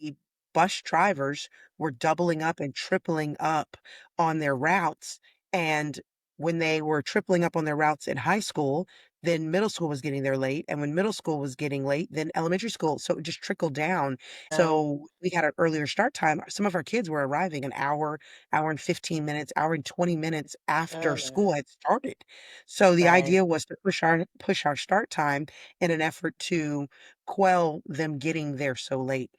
the bus drivers were doubling up and tripling up on their routes, and when they were tripling up on their routes in high school, then middle school was getting there late, and when middle school was getting late, then elementary school, so it just trickled down. yeah, So, we had an earlier start time. Some of our kids were arriving an hour, hour and 15 minutes, hour and 20 minutes after mm, school had started. So the right, idea was to push our start time in an effort to quell them getting there so late.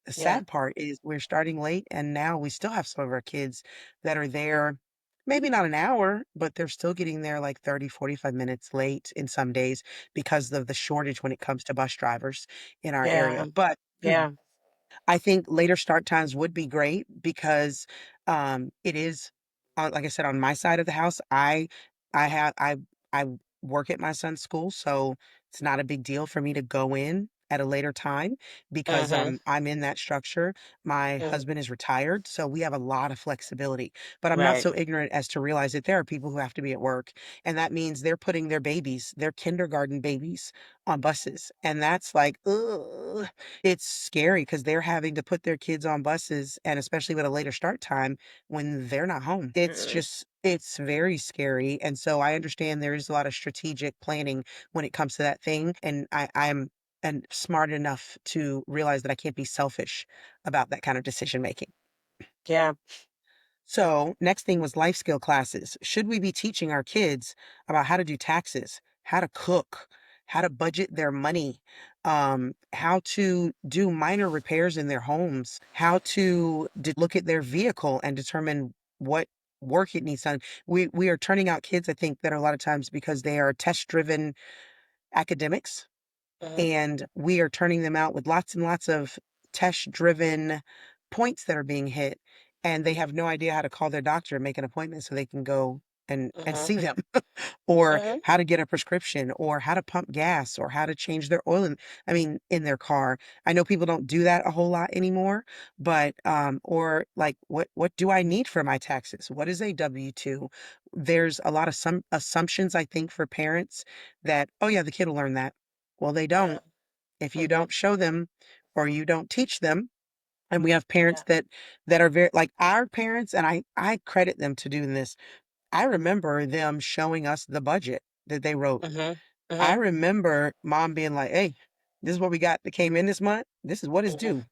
The yeah, sad part is we're starting late, and now we still have some of our kids that are there, maybe not an hour, but they're still getting there like 30, 45 minutes late in some days because of the shortage when it comes to bus drivers in our area. yeah, But yeah, I think later start times would be great because, it is, like I said, on my side of the house, I have I work at my son's school, so it's not a big deal for me to go in at a later time because, mhm, I'm in that structure. My mhm, husband is retired, so we have a lot of flexibility, but I'm not right, so ignorant as to realize that there are people who have to be at work, and that means they're putting their babies, their kindergarten babies on buses, and that's like, ugh. It's scary because 'cause they're having to put their kids on buses, and especially with a later start time when they're not home. mm, It's very scary, and so I understand there is a lot of strategic planning when it comes to that thing, and I'm and smart enough to realize that I can't be selfish about that kind of decision making. yeah, So, next thing was life skill classes. Should we be teaching our kids about how to do taxes, how to cook, how to budget their money, how to do minor repairs in their homes, how to look at their vehicle and determine what work it needs done? We are turning out kids, I think, that are a lot of times because they are test driven academics, mhm, and we are turning them out with lots and lots of test-driven points that are being hit, and they have no idea how to call their doctor and make an appointment so they can go and mhm, see them, or mhm, how to get a prescription, or how to pump gas, or how to change their oil in their car. I know people don't do that a whole lot anymore, but, or like, what do I need for my taxes? What is a W-2? There's a lot of some assumptions, I think, for parents that, "Oh, yeah, the kid will learn that." Well, they yeah, don't. If you mhm, don't show them or you don't teach them, and we have parents yeah, that are very like our parents, and I credit them to doing this. I remember them showing us the budget that they wrote. mhm, I mhm, remember mom being like, "Hey, this is what we got that came in this month. This is what is mhm, due.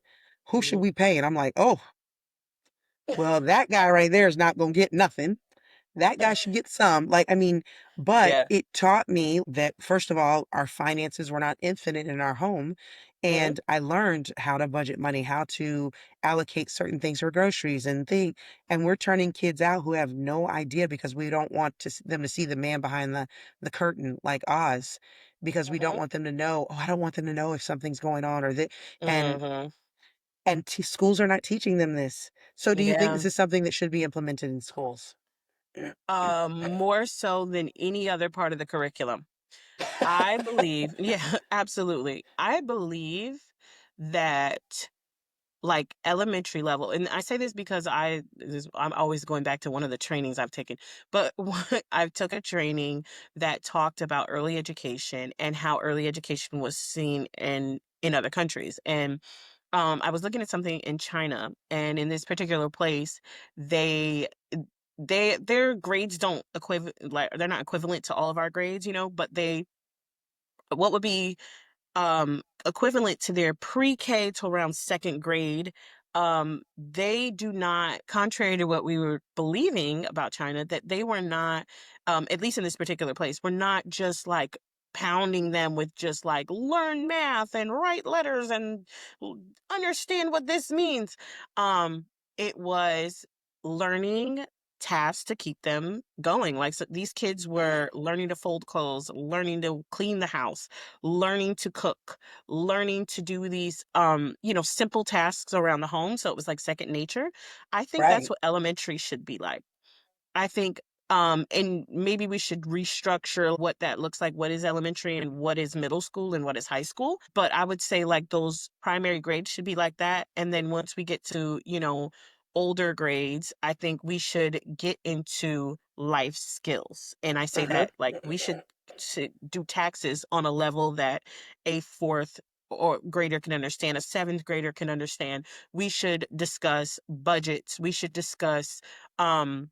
Who should mhm, we pay?" And I'm like, "Oh, well, that guy right there is not gonna get nothing. That guy should get some." Like, I mean, but yeah, it taught me that, first of all, our finances were not infinite in our home, mhm, and I learned how to budget money, how to allocate certain things for groceries and we're turning kids out who have no idea because we don't want them to see the man behind the curtain like Oz, because we don't mhm, want them to know, "Oh, I don't want them to know if something's going on," or that, and mhm, schools are not teaching them this. So do you think yeah. this is something that should be implemented in schools? More so than any other part of the curriculum. I believe yeah, absolutely. I believe that, like, elementary level and I say this because I'm always going back to one of the trainings I've taken, but I took a training that talked about early education and how early education was seen in other countries, and, I was looking at something in China, and in this particular place, they their grades don't like, they're not equivalent to all of our grades, but they what would be equivalent to their pre-K to around second grade. They do not, contrary to what we were believing about China, that they were not, at least in this particular place, we're not just like pounding them with just like learn math and write letters and understand what this means. Um, it was learning tasks to keep them going. Like, so these kids were learning to fold clothes, learning to clean the house, learning to cook, learning to do these simple tasks around the home. So it was like second nature. I think that's Right. what elementary should be like. I think, and maybe we should restructure what that looks like. What is elementary and what is middle school and what is high school? But I would say like those primary grades should be like that. And then once we get to, older grades, I think we should get into life skills. And I say Mhm. that like we should do taxes on a level that a fourth or grader can understand, a seventh grader can understand. We should discuss budgets. We should discuss, um,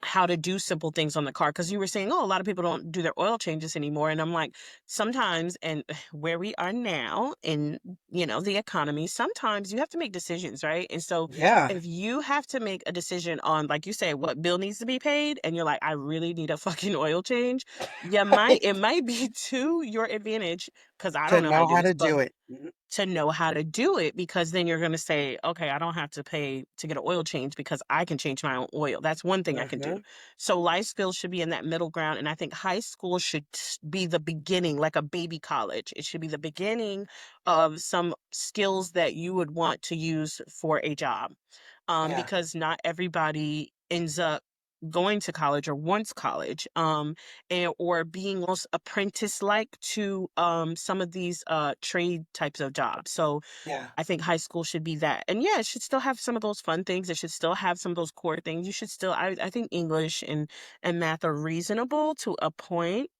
how to do simple things on the car because you were saying, oh, a lot of people don't do their oil changes anymore. And I'm like, sometimes, and where we are now in, the economy, sometimes you have to make decisions, right? And so Yeah. if you have to make a decision on, like you say, what bill needs to be paid, and you're like, I really need a fucking oil change, it might be to your advantage because I To don't know how to know do how this, to but do it. Mhm. to know how to do it because then you're going to say, okay, I don't have to pay to get an oil change because I can change my own oil. That's one thing I can do. Mhm. So life skills should be in that middle ground. And I think high school should be the beginning, like a baby college. It should be the beginning of some skills that you would want to use for a job. Yeah. Because not everybody ends up going to college or wants college, or being almost apprentice like to some of these trade types of jobs. So Yeah. I think high school should be that. And yeah, it should still have some of those fun things. It should still have some of those core things. You should still I think English and math are reasonable to a point.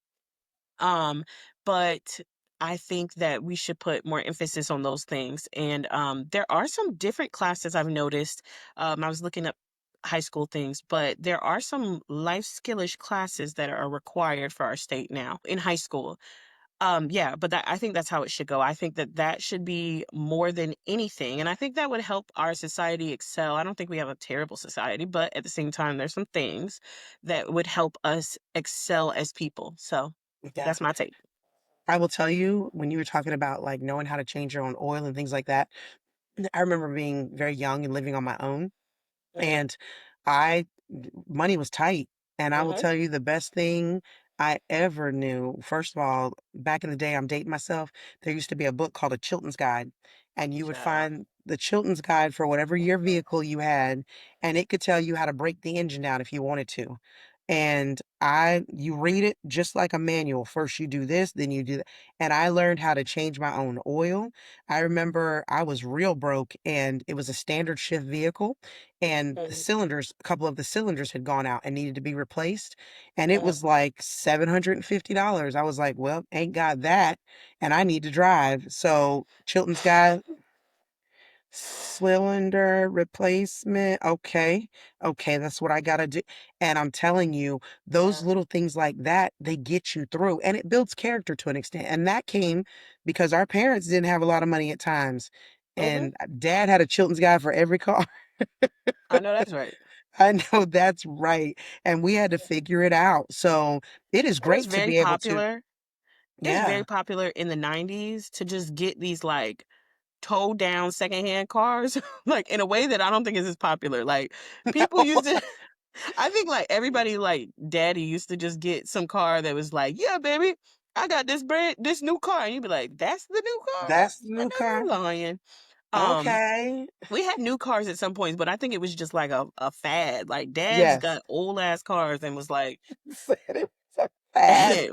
Um, but I think that we should put more emphasis on those things. And there are some different classes I've noticed. I was looking up high school things, but there are some life skillish classes that are required for our state now in high school. Yeah, but I think that's how it should go. I think that that should be more than anything, and I think that would help our society excel. I don't think we have a terrible society, but at the same time, there's some things that would help us excel as people. So Yeah. that's my take. I will tell you, when you were talking about, like, knowing how to change your own oil and things like that, I remember being very young and living on my own. Mhm, And I money was tight, and I will mhm, tell you the best thing I ever knew. First of all, back in the day, I'm dating myself, there used to be a book called A Chilton's Guide, and you would child. find the Chilton's Guide for whatever your vehicle you had, and it could tell you how to break the engine down if you wanted to. And you read it just like a manual. First you do this, then you do that. And I learned how to change my own oil. I remember I was real broke and it was a standard shift vehicle and Mhm, a couple of the cylinders had gone out and needed to be replaced. And it mhm, was like $750. I was like, well, ain't got that. And I need to drive. So Chilton's guy, cylinder replacement. Okay. Okay. That's what I got to do. And I'm telling you, those yeah, little things like that, they get you through and it builds character to an extent. And that came because our parents didn't have a lot of money at times. mhm. And dad had a Chilton's guy for every car. I know that's right. I know that's right, and we had to figure it out, so it is It was great to very be able to. popular. It was very Yeah. popular in the 90s to just get these like towed down secondhand cars, like in a way that I don't think is as popular. Like people used to I think like everybody like daddy used to just get some car that was like, yeah, baby, I got this new car. And you'd be like, that's the new car? That's the I new know car? you're lying. Um, Okay. we had new cars at some points, but I think it was just like a fad. Like dad's Yes. got old ass cars and was like, Said it was a fad.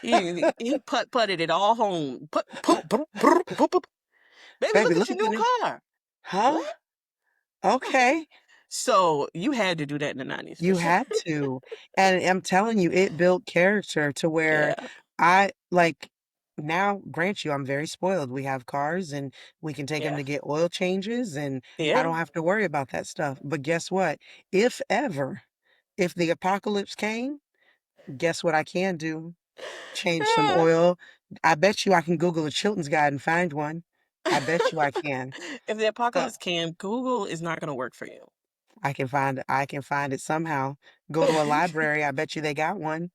he putted it all home. Put, baby, Baby, look at look your at the new new. car. Huh? What? Okay. So you had to do that in the 90s for You sure. had to, and I'm telling you, it built character to where Yeah. I like now, grant you, I'm very spoiled. We have cars and we can take them Yeah. to get oil changes, and I Yeah. don't have to worry about that stuff. But guess what? If ever, if the apocalypse came, guess what I can do? Change some Yeah. oil. I bet you I can Google a Chilton's guide and find one. I bet you I can. If the So apocalypse came, Google is not gonna work for you. I can find it somehow. Go to a library. I bet you they got one.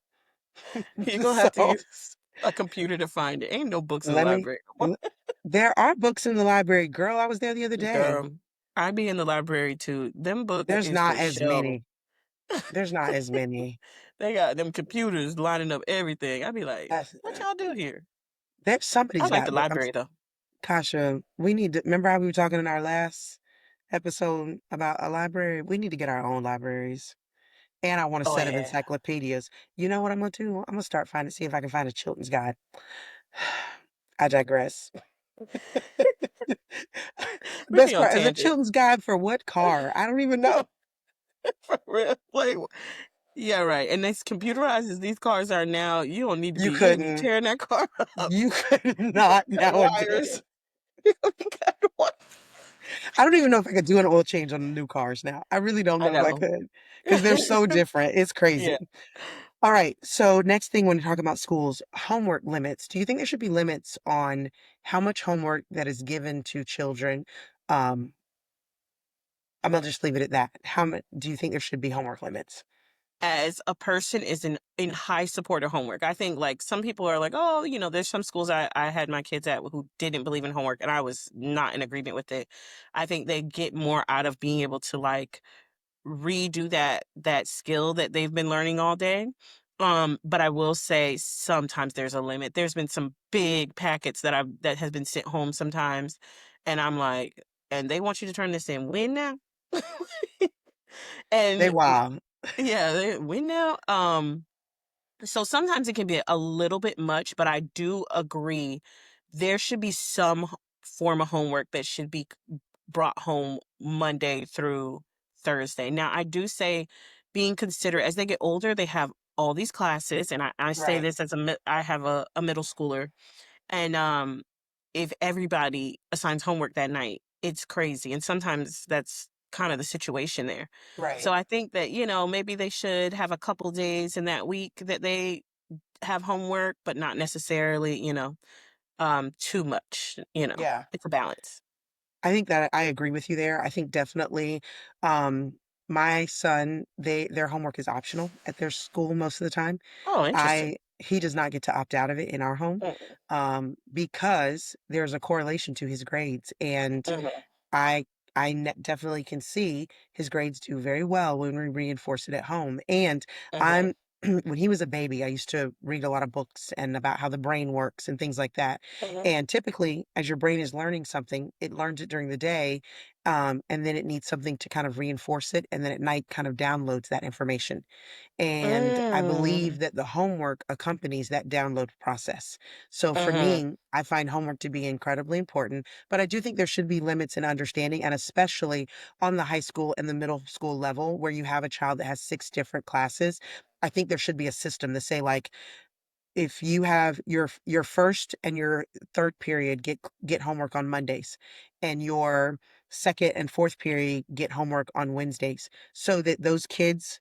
You're gonna have to So use a computer to find it. Ain't no books in the let me. library. l- There are books in the library, girl. I was there the other day. Girl. I be in the library too. Them books There's is not for as show. many. There's not as many. They got them computers lining up everything. I be like, That's "What y'all do here?" there's I somebody's like the got book. library though. Kasha, we need to remember how we were talking in our last episode about a library? We need to get our own libraries. And I want a Oh set of yeah. encyclopedias. You know what I'm gonna do? I'm gonna start finding see if I can find a children's guide. I digress. The We be best on part is a tangent. children's guide for what car? I don't even know. For real. Like, yeah, right. And this computerized as these cars are now, you don't be tearing that car up. You could You not got nowadays. wires. You got wi- I don't even know if I could do an oil change on the new cars now. I really don't I know if I know. could because they're so different. It's Yeah. crazy. All right. So next thing when you talk about schools, homework limits. Do you think there should be limits on how much homework that is given to children? Um, I'm gonna just leave it at that. How much do you think there should be homework limits? As a person is in high support of homework. I think like some people are like, oh, there's some schools I had my kids at who didn't believe in homework and I was not in agreement with it. I think they get more out of being able to like redo that skill that they've been learning all day. But I will say sometimes there's a limit. There's been some big packets that has been sent home sometimes, and I'm like, and they want you to turn this in when now? They And wow. yeah, when now? So sometimes it can be a little bit much, but I do agree there should be some form of homework that should be brought home Monday through Thursday. Now, I do say being considerate as they get older, they have all these classes, and I say Right. this as I have a middle schooler, and if everybody assigns homework that night, it's crazy, and sometimes that's kind of the situation there. Right. So I think that maybe they should have a couple days in that week that they have homework, but not necessarily, too much, Yeah. It's a balance. I think that I agree with you there. I think definitely, um, my son, their homework is optional at their school most of the time. Oh, interesting. I he does not get to opt out of it in our home, Mm, because there's a correlation to his grades, and mhm, I definitely can see his grades do very well when we reinforce it at home. And mhm, I'm when he was a baby, I used to read a lot of books and about how the brain works and things like that. mhm, And typically, as your brain is learning something, it learns it during the day, and then it needs something to kind of reinforce it, and then at night kind of downloads that information. And I mm, believe that the homework accompanies that download process. So for mhm, me, I find homework to be incredibly important, but I do think there should be limits and understanding, and especially on the high school and the middle school level where you have a child that has six different classes. I think there should be a system to say, like, if you have your first and your third period get homework on Mondays, and your second and fourth period get homework on Wednesdays, so that those kids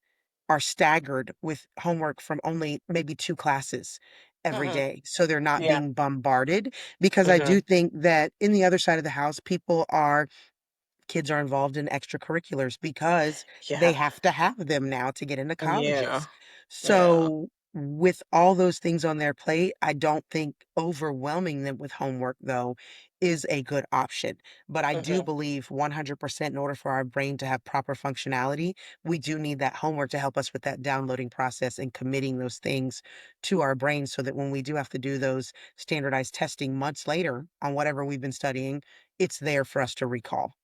are staggered with homework from only maybe 2 classes every mhm. day, so they're not Yeah. being bombarded, because I do Mhm. think that in the other side of the house, kids are involved in extracurriculars because they Yeah. have to have them now to get into Yeah. colleges. Yeah. So, with all those things on their plate, I don't think overwhelming them with homework, though, is a good option. But I do Mhm. believe 100% in order for our brain to have proper functionality, we do need that homework to help us with that downloading process and committing those things to our brain so that when we do have to do those standardized testing months later on whatever we've been studying, it's there for us to recall.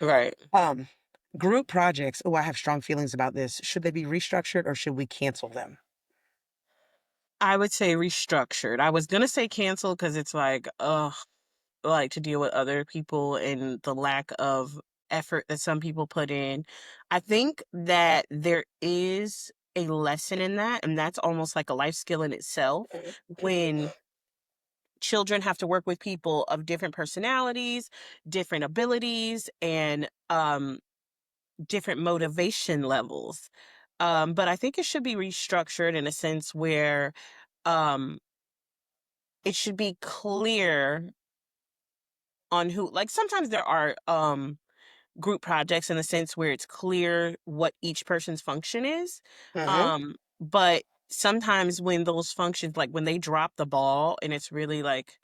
Right. Um, Group projects. Oh, I have strong feelings about this. Should they be restructured or should we cancel them? I would say restructured. I was gonna say cancel because it's like, ugh, like to deal with other people and the lack of effort that some people put in. I think that there is a lesson in that, and that's almost like a life skill in itself when children have to work with people of different personalities, different abilities, and different motivation levels. But I think it should be restructured in a sense where um, it should be clear on who, like sometimes there are group projects in the sense where it's clear what each person's function is. Mhm. But sometimes when those functions, like when they drop the ball and it's really like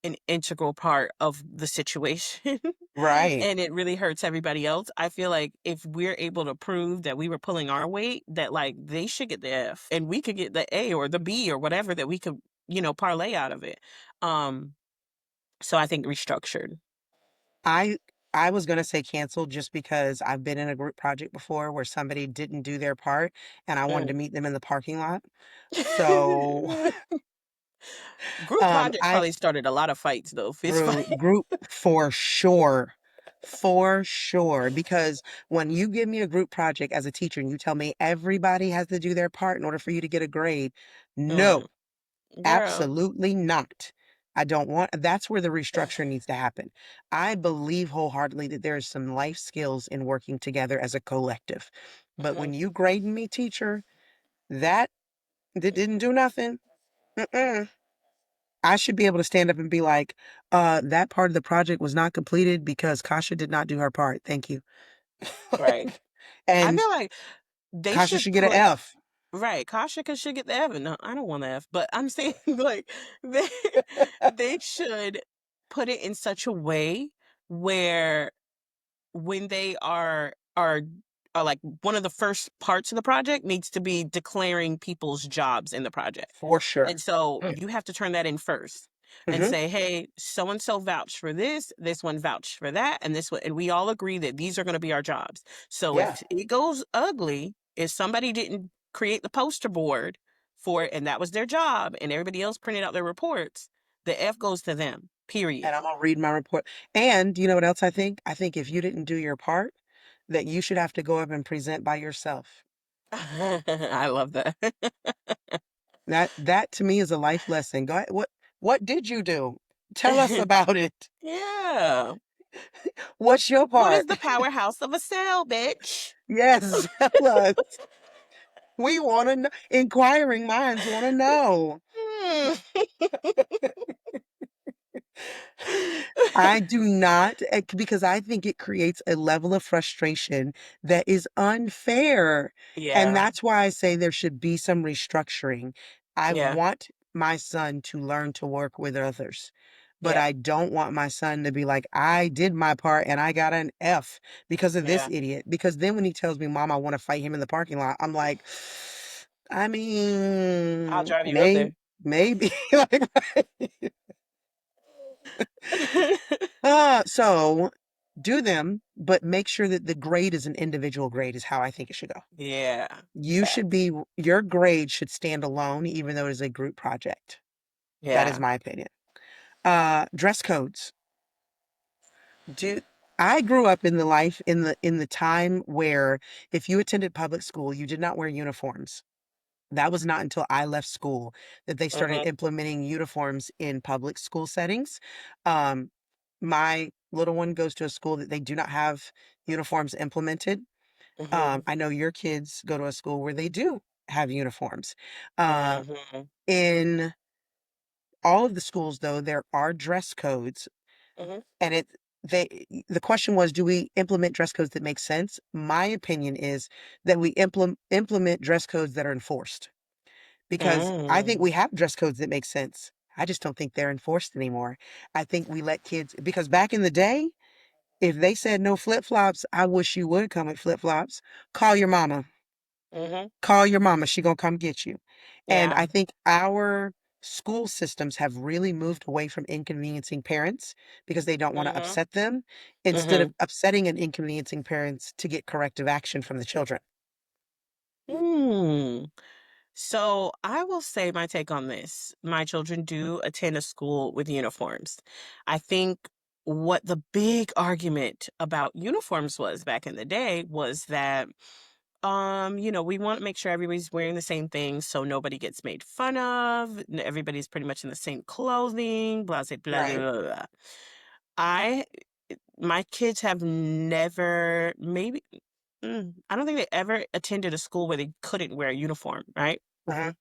an integral part of the situation, Right. and it really hurts everybody else. I feel like if we're able to prove that we were pulling our weight, that like they should get the F and we could get the A or the B or whatever that we could, parlay out of it. Um, so I think restructured. I I was gonna say canceled just because I've been in a group project before where somebody didn't do their part and I wanted to Mm. meet them in the parking lot. So, Group projects I probably started a lot of fights though, fist fight. group for sure. For sure. Because when you give me a group project as a teacher and you tell me everybody has to do their part in order for you to get a grade, no, Mm, girl. absolutely not. I don't want that's where the restructure needs to happen. I believe wholeheartedly that there is some life skills in working together as a collective. But Mhm. when you grading me, teacher, that that didn't do nothing. Mm-mm. I should be able to stand up and be like, that part of the project was not completed because Kasha did not do her part. Thank you. Right. I And feel like they Kasha should should get an put F. right. Kasha should get the F. No, I don't want the F, but I'm saying like they they should put it in such a way where when they are like one of the first parts of the project needs to be declaring people's jobs in the project. For sure. And so you have to turn that in first and Mm-hmm. say, hey, so and so vouched for this one vouched for that, and this one, and we all agree that these are going to be our jobs. So Yeah. if it goes ugly, if somebody didn't create the poster board for it and that was their job and everybody else printed out their reports, the F goes to them, period. And I'm gonna read my report. And you know what else I think? I think if you didn't do your part, that you should have to go up and present by yourself. I love that. That to me is a life lesson. Go ahead. What did you do? Tell us about it. Yeah. What's your What is part? the powerhouse of a cell, bitch? Yes, tell us. We want to know. Inquiring minds want to know. Hmm. I do not, because I think it creates a level of frustration that is unfair. And Yeah, that's why I say there should be some restructuring. I yeah, want my son to learn to work with others, but yeah, I don't want my son to be like, I did my part and I got an F because of this yeah. idiot. Because then when he tells me, Mom, I want to fight him in the parking lot, I'm like, I I'll mean, drive you up there. maybe. Like, so do them, but make sure that the grade is an individual grade is how I think it should go. Yeah, You should facts. be your grade should stand alone, even though it is a group project. That is Yeah. my opinion. Dress codes. Do I grew up in the life in the time where if you attended public school, you did not wear uniforms. That was not until I left school that they started Mhm, implementing uniforms in public school settings. Um, my little one goes to a school that they do not have uniforms implemented. mhm, I know your kids go to a school where they do have uniforms. Uh, mhm, in all of the schools, though, there are dress codes, mhm, and the question was, do we implement dress codes that make sense? My opinion is that we implement dress codes that are enforced. Because I think mm, we have dress codes that make sense. I just don't think they're enforced anymore. I think we let kids because back in the day, if they said no flip-flops, I wish you would come with flip-flops. Call your mama. mhm. Call your mama. She gonna come get you. And Yeah. I think our school systems have really moved away from inconveniencing parents because they don't want to Mhm, upset them instead of mhm. upsetting and inconveniencing parents to get corrective action from the children. Mm. So I will say my take on this. My children do attend a school with uniforms. I think what the big argument about uniforms was back in the day was that we want to make sure everybody's wearing the same thing so nobody gets made fun of. Everybody's pretty much in the same clothing, blah, blah, blah, Right. blah, blah. Blah. I my kids have never maybe I don't think they ever attended a school where they couldn't wear a uniform, right? Uh-huh.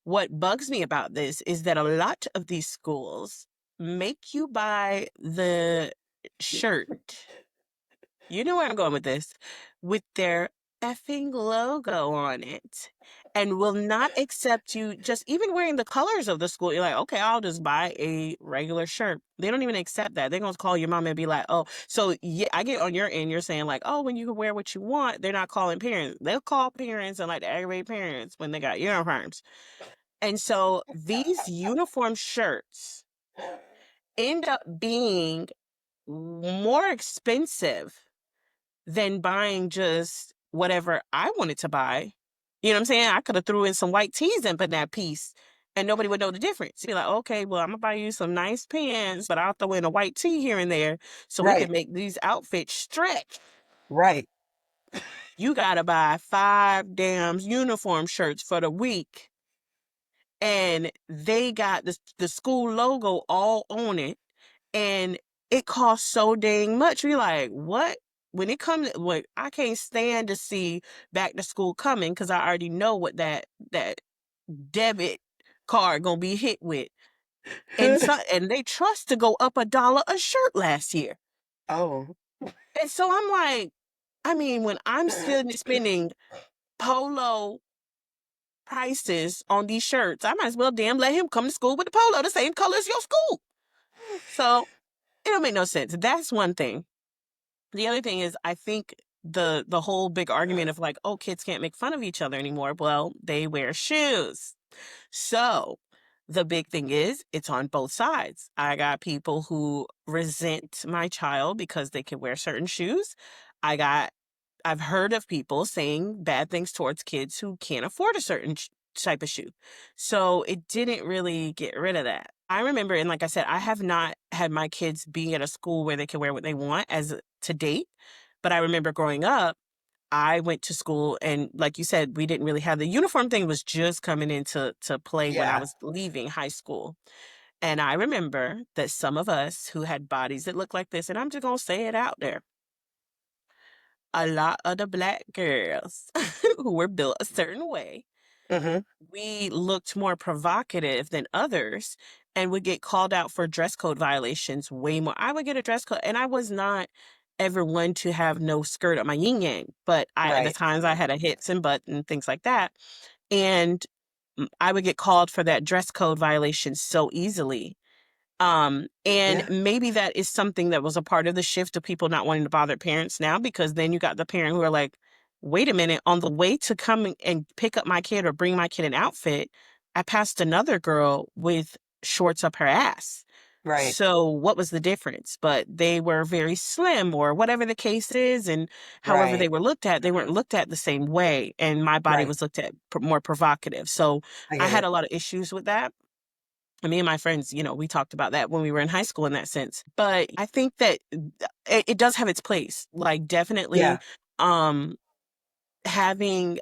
What bugs me about this is that a lot of these schools make you buy the shirt. You know where I'm going with this, with their effing logo on it and will not accept you just even wearing the colors of the school. You're like, okay, I'll just buy a regular shirt. They don't even accept that. They're gonna call your mom and be like, oh, so yeah, I get on your end, you're saying like, oh, when you can wear what you want, they're not calling parents. They'll call parents and like to aggravate parents when they got uniforms. And so these uniform shirts end up being more expensive than buying just whatever I wanted to buy. You know what I'm saying? I could have threw in some white tees and put that piece and nobody would know the difference. Be like, okay, well, I'm gonna buy you some nice pants, but I'll throw in a white tee here and there so we Right, can make these outfits stretch. right. You gotta buy 5 damn uniform shirts for the week. And they got the school logo all on it and it costs so dang much. We're like, what? When it comes, like, I can't stand to see back to school coming because I already know what that debit card gonna be hit with. And they trust to go up $1 a shirt last year. Oh. And so I'm like, I mean, when I'm still spending polo prices on these shirts, I might as well damn let him come to school with the polo the same color as your school. So it don't make no sense. That's one thing. The other thing is I think the whole big argument of like, oh, kids can't make fun of each other anymore. Well, they wear shoes. So the big thing is it's on both sides. I got people who resent my child because they can wear certain shoes. I got I've heard of people saying bad things towards kids who can't afford a certain type of shoe. So it didn't really get rid of that. I remember, and like I said, I have not had my kids be at a school where they can wear what they want as to date. But I remember growing up, I went to school and like you said, we didn't really have the uniform thing was just coming into to play when I Yeah. was leaving high school. And I remember that some of us who had bodies that looked like this, and I'm just gonna say it out there, a lot of the black girls who were built a certain way, Mhm. we looked more provocative than others and would get called out for dress code violations way more. I would get a dress code, and I was not ever one to have no skirt on my yin yang, but at the Right. times I had a hips and butt and things like that. And I would get called for that dress code violation so easily. And Yeah. maybe that is something that was a part of the shift of people not wanting to bother parents now, because then you got the parent who are like, wait a minute, on the way to come and pick up my kid or bring my kid an outfit, I passed another girl with shorts up her ass. Right. So what was the difference? But they were very slim or whatever the case is. And however they Right. were looked at, they weren't looked at the same way. And my body Right. was looked at more provocative. So I I get had it. a lot of issues with that. And me and my friends, we talked about that when we were in high school in that sense. But I think that it does have its place. Like definitely Yeah, um having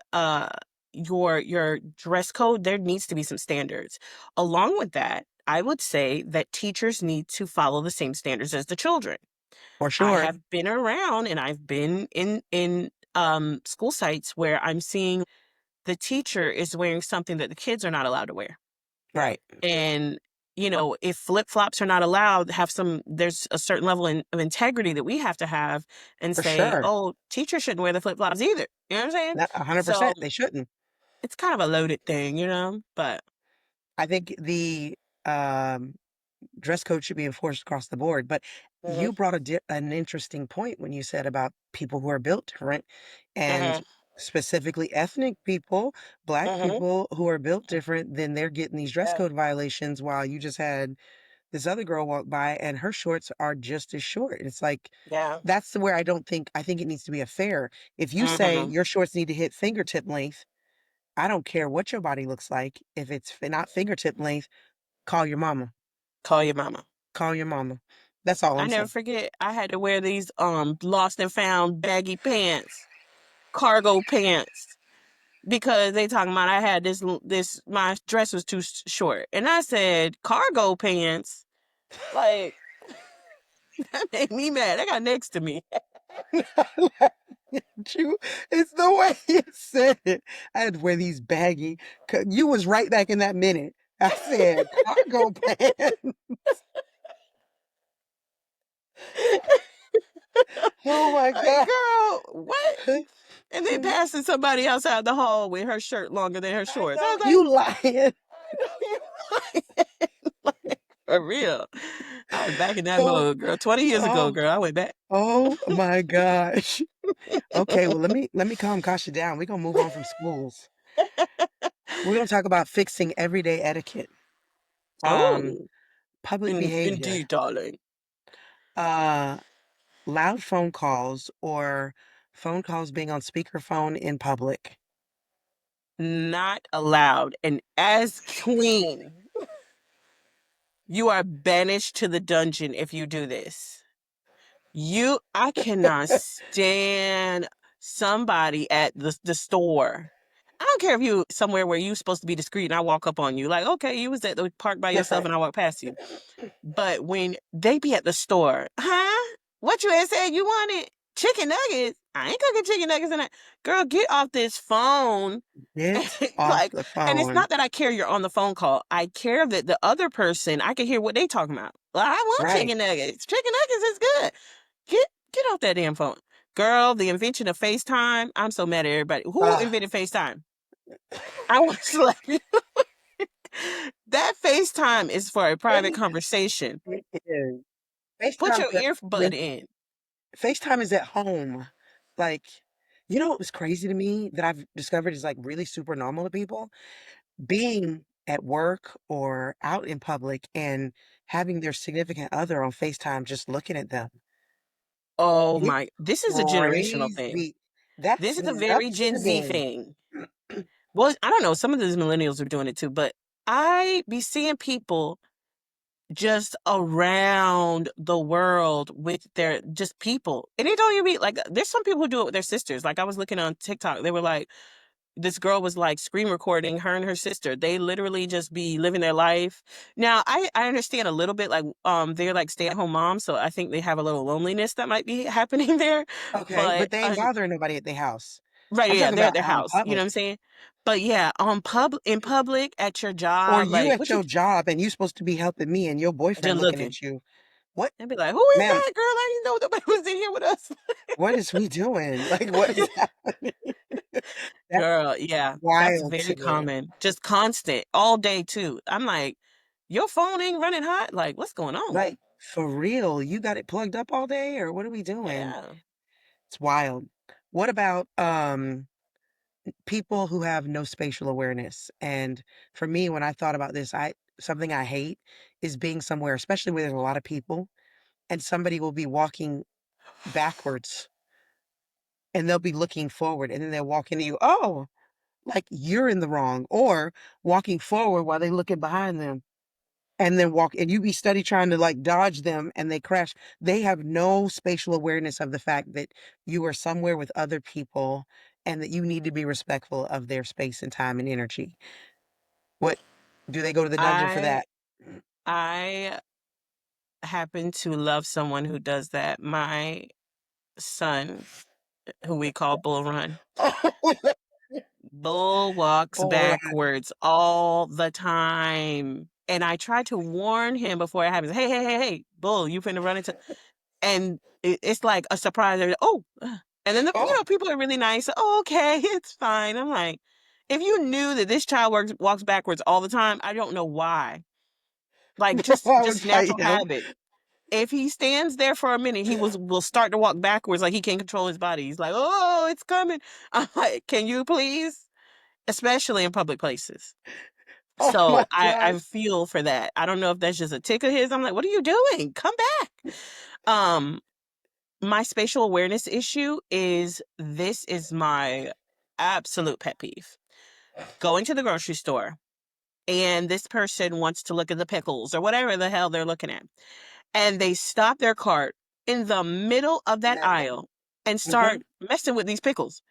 your dress code, there needs to be some standards. Along with that, I would say that teachers need to follow the same standards as the children. for I sure. have been around and I've been in school sites where I'm seeing the teacher is wearing something that the kids are not allowed to wear. Right. And, if flip-flops are not allowed, there's a certain level of integrity that we have to have and For say, sure. oh, teachers shouldn't wear the flip-flops either. You know what I'm saying? Not So 100%. They shouldn't. it's kind of a loaded thing. But I think the um, dress code should be enforced across the board. But mhm, you brought an interesting point when you said about people who are built different, and mhm, specifically ethnic people, black mhm, people who are built different. Then they're getting these dress yeah, code violations while you just had this other girl walk by and her shorts are just as short. It's like yeah, that's where I think it needs to be a fair. If you say mhm. your shorts need to hit fingertip length, I don't care what your body looks like. If it's not fingertip length, call your mama. Call your mama. Call your mama. That's all I I'm never saying. forget, I had to wear these lost and found baggy pants, cargo pants, because they talking about I had this my dress was too short. And I said, cargo pants? Like, that made me mad. I got next to me. You, it's the way you said it. I had to wear these baggy. You was right back in that minute. I said cargo pants. Oh my Like, god. girl, what? And then I passing somebody outside the hall with her shirt longer than her shorts. I know was like, you lying. I know you lying. Like, for real. I was back in that Oh, mode, girl. 20 years ago, oh, girl. I went back. oh my gosh. Okay, well let me calm Kasha down. We're gonna move on from schools. We're gonna talk about fixing everyday etiquette. Um, Oh, public behavior. indeed, darling. Uh, loud phone calls or phone calls being on speakerphone in public. Not allowed. And as queen, you are banished to the dungeon if you do this. I cannot stand somebody at the store. I don't care if you somewhere where you supposed to be discreet and I walk up on you, like, okay, you was at the park by yourself and I walk past you. But when they be at the store, huh? What you had said you wanted? Chicken nuggets? I ain't cooking chicken nuggets and that. Girl, get off this phone. Get off Like, the and it's phone. not that I care you're on the phone call. I care that the other person, I can hear what they talking about. Well, I want Right. chicken nuggets. Chicken nuggets is good. Get off that damn phone. Girl, the invention of FaceTime. I'm so mad at everybody. Who Uh, invented FaceTime? I want to slap you. That FaceTime is for a private it conversation. is. Put FaceTime your earbud in. FaceTime is at home. Like, you know what was crazy to me that I've discovered is like really super normal to people? Being at work or out in public and having their significant other on FaceTime just looking at them. Oh It's my, this is a generational thing. crazy. That's This is a very nuts Gen to Z me. thing. Well, I don't know. Some of these millennials are doing it too, but I be seeing people just around the world with their just people. And it don't even be like there's some people who do it with their sisters. Like I was looking on TikTok, they were like, this girl was like screen recording her and her sister. They literally just be living their life. Now, I understand a little bit like they're like stay-at-home moms, so I think they have a little loneliness that might be happening there. Okay, But but they ain't bothering nobody at their house. right, I'm yeah, talking they're at about their out in house. You know public. what I'm saying? But yeah, in public, at your Or job, you like at what you your job and you supposed to be helping me and your boyfriend just looking looking. at you. What, And be like, who is ma'am, that girl? I didn't know nobody was in here with us. what is we doing? Like, what is happening? That's Girl, yeah, that's wild very to me. common. Just constant, all day too. I'm like, your phone ain't running hot? Like, what's going on? Like, for real, you got it plugged up all day or what are we doing? Yeah. It's wild. What about people who have no spatial awareness? And for me, when I thought about this, I something I hate is being somewhere, especially where there's a lot of people, and somebody will be walking backwards and they'll be looking forward and then they'll walk into you. Oh, like you're in the wrong, or walking forward while they looking behind them and then walk and you be study trying to like dodge them and they crash. They have no spatial awareness of the fact that you are somewhere with other people and that you need to be respectful of their space and time and energy. What, do they go to the dungeon for I that? I happen to love someone who does that. My son, who we call Bull Run, Bull walks Bull run. backwards all the time. And I try to warn him before it happens. Hey, hey, hey, hey, Bull, you finna run into and it's like a surprise. They're like, oh, and then Oh, people are really nice. Oh, okay, it's fine. I'm like, if you knew that this child walks backwards all the time, I don't know why. Like I would just fight natural him. habit. If he stands there for a minute, he will start to walk backwards like he can't control his body. He's like, oh, it's coming. I'm like, can you please? Especially in public places. Oh my So gosh. I feel for that. I don't know if that's just a tick of his. I'm like, what are you doing? Come back. Um, my spatial awareness issue is this is my absolute pet peeve. Going to the grocery store and this person wants to look at the pickles or whatever the hell they're looking at. And they stop their cart in the middle of that Never. aisle and Hmm. start messing with these pickles.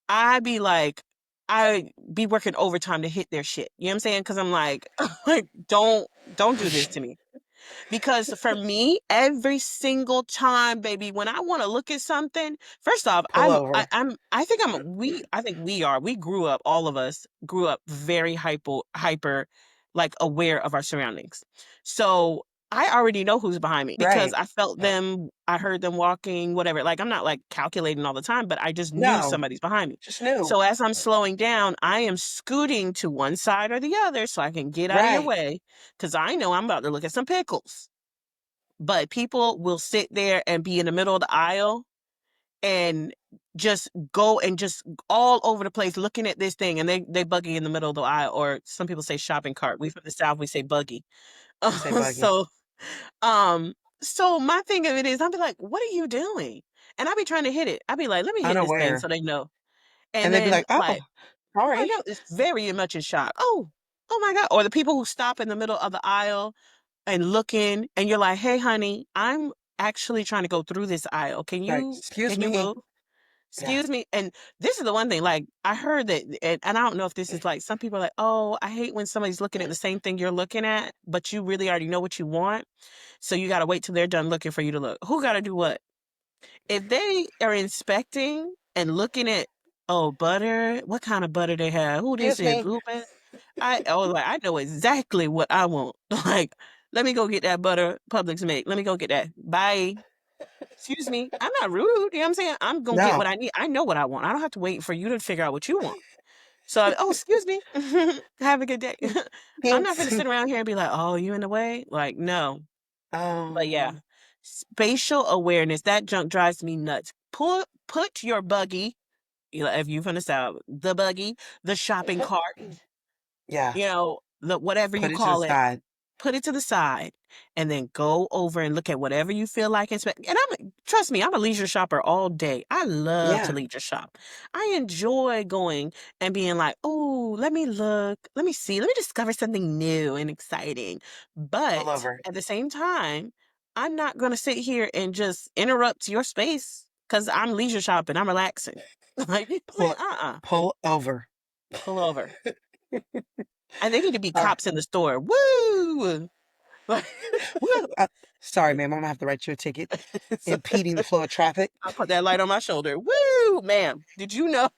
I be like, I be working overtime to hit their shit. You know what I'm saying? Because I'm like, like, don't do this to me. Because for me, every single time, baby, when I want to look at something, first off, Pull over. I think we grew up, all of us grew up very hyper, like aware of our surroundings. So I already know who's behind me because Right. I felt Yeah. them, I heard them walking, whatever. Like, I'm not, like, calculating all the time, but I just knew No, somebody's behind me. just new. So as I'm slowing down, I am scooting to one side or the other so I can get out of your Right. way because I know I'm about to look at some pickles. But people will sit there and be in the middle of the aisle and just go and just all over the place looking at this thing, and they buggy in the middle of the aisle, or some people say shopping cart. We from the South, we say buggy. We say buggy. So, um, so my thing of it is, I'll be like, "What are you doing?" And I be trying to hit it. I be like, "Let me hit this thing," so Unaware. they know. And And they'd be then like, "Oh, like, I sorry." know it's very much in shock. Oh, oh my god! Or the people who stop in the middle of the aisle and looking, and you're like, "Hey, honey, I'm actually trying to go through this aisle. Right. "Excuse Can you me." move? Yeah. Excuse me." And this is the one thing, like, I heard that, and I don't know if this is like some people are like, "Oh, I hate when somebody's looking at the same thing you're looking at, but you really already know what you want, so you got to wait till they're done looking for you to look." Who got to do what? If they are inspecting and looking at, oh, butter, what kind of butter they have? Who this "Excuse is? me." Blue butter? Like I know exactly what I want. Like, let me go get that butter Publix make. Let me go get that. Bye. Excuse me. I'm not rude. You know what I'm saying? I'm gonna get No. what I need. I know what I want. I don't have to wait for you to figure out what you want. So, oh, excuse me. Have a good day. I'm not Thanks. gonna sit around here and be like, oh, you in the way? Like, no. But yeah, Oh, spatial awareness, that junk drives me nuts. Put your buggy, if you from the South, the buggy, the shopping cart, yeah. the whatever you Put it to the call it, side. put it to the side, and then go over and look at whatever you feel like and spend. And trust me, I'm a leisure shopper all day. I love to Yeah. leisure shop. I enjoy going and being like, oh, let me look, let me see, let me discover something new and exciting. All But over it. at the same time, I'm not gonna sit here and just interrupt your space because I'm leisure shopping. I'm relaxing. Like, man, Pull pull over. pull over. And they need to be Uh, cops in the store. Woo! Like, woo, sorry, ma'am, I'm gonna have to write you a ticket. so Impeding the flow of traffic. I'll put that light on my shoulder. Woo, ma'am. Did you know?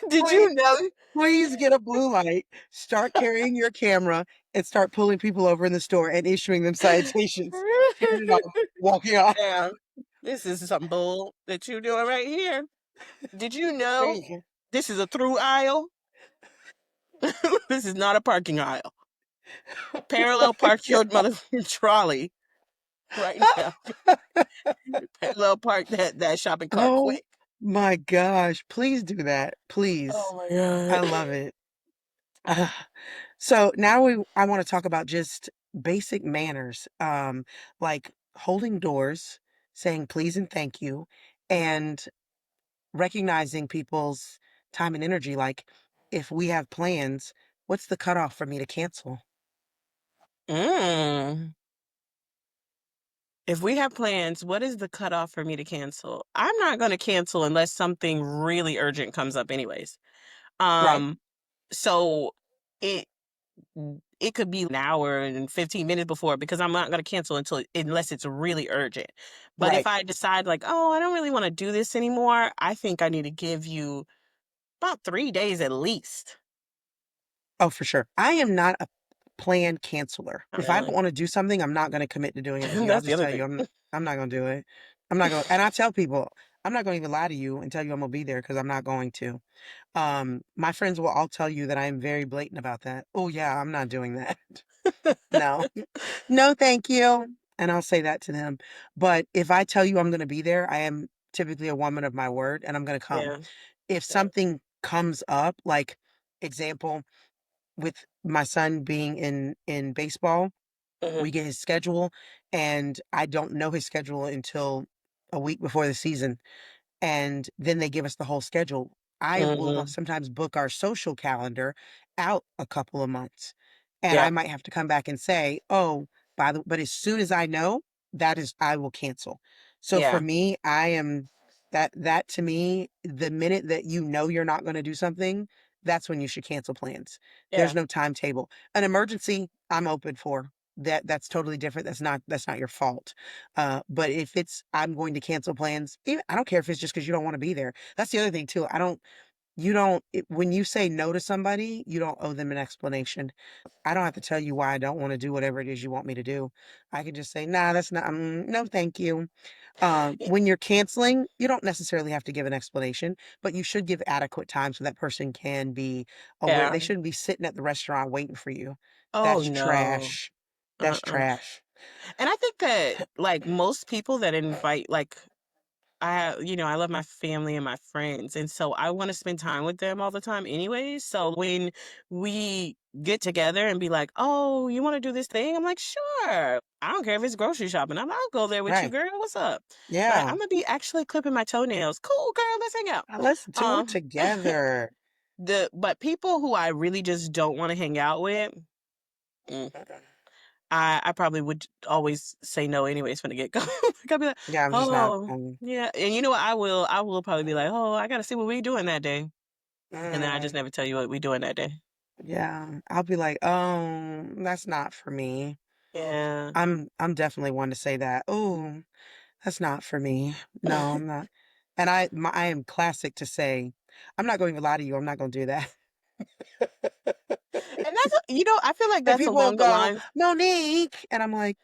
Did Please, you know? please get a blue light, start carrying your camera, and start pulling people over in the store and issuing them citations. Turn it off, walking off. Yeah, this is some bull that you doing right here. Did you There know you go. this is a through aisle? This is not a parking aisle. Parallel park your mother trolley right now. Parallel park that shopping cart Oh quick. my gosh, please do that, please. Oh my I god. love it. Ah, so now I wanna talk about just basic manners, like holding doors, saying please and thank you, and recognizing people's time and energy, like, if we have plans, what's the cutoff for me to cancel? Mm. If we have plans, what is the cutoff for me to cancel? I'm not going to cancel unless something really urgent comes up anyways. Right. Um so it it could be an hour and 15 minutes before because I'm not going to cancel unless it's really urgent. But if Right. I decide like, "Oh, I don't really want to do this anymore," I think I need to give you about 3 days at least. Oh, for sure. I am not a planned canceler. Not If I don't really. wanna do something, I'm not gonna commit to doing it with you. I'll That's the just other tell thing. you, I'm not gonna do it. I'm not gonna, and I tell people, I'm not gonna even lie to you and tell you I'm gonna be there because 'cause I'm not going to. My friends will all tell you that I am very blatant about that. "Oh, yeah, I'm not doing that." No. "No, thank you." And I'll say that to them. But if I tell you I'm gonna be there, I am typically a woman of my word, and I'm gonna come. Yeah. If Yeah. something comes up, like, example, with my son being in baseball, Mhm. we get his schedule, and I don't know his schedule until a week before the season, and then they give us the whole schedule. I will Mhm. sometimes book our social calendar out a couple of months, and Yeah. I might have to come back and say, "Oh, but as soon as I know, that is I will cancel." So for Yeah. me, I am that to me, the minute that you know you're not gonna do something, that's when you should cancel plans. There's Yeah. no timetable. An emergency, I'm open for. That's totally different. That's not your fault. But if it's I'm going to cancel plans, even I don't care if it's just because you don't wanna be there. That's the other thing too. I don't. you don't when you say no to somebody, you don't owe them an explanation. I don't have to tell you why I don't want to do whatever it is you want me to do. I can just say, nah, that's not, no, thank you. When you're canceling, you don't necessarily have to give an explanation, but you should give adequate time so that person can be aware. Yeah. They shouldn't be sitting at the restaurant waiting for you. Oh, That's no. trash. That's Uh-uh. trash. And I think that, like, most people that invite, like, I love my family and my friends, and so I wanna spend time with them all the time anyways, so when we get together and be like, "Oh, you wanna do this thing?" I'm like, "Sure." I don't care if it's grocery shopping, I'll go there with you, Right. girl, what's up? Like, Yeah. Imma be actually clipping my toenails. "Cool, girl, let's hang out." Let's do it Um, together. but people who I really just don't wanna hang out with, mm, I probably would always say no anyways from the get-go. Like, I'll be like, Yeah, I'm just not. "Oh, yeah," and you know what? I will probably be like, "Oh, I gotta see what we doing that day," and then I just Mm, never tell you what we doing that day. yeah, I'll be like, that's not for me. Yeah. I'm definitely one to say that. Oh, that's not for me. No, I'm not. And I am classic to say, I'm not going to lie to you. I'm not going to do that. And I feel like And that's people will along the go, lines. Monique, and I'm like,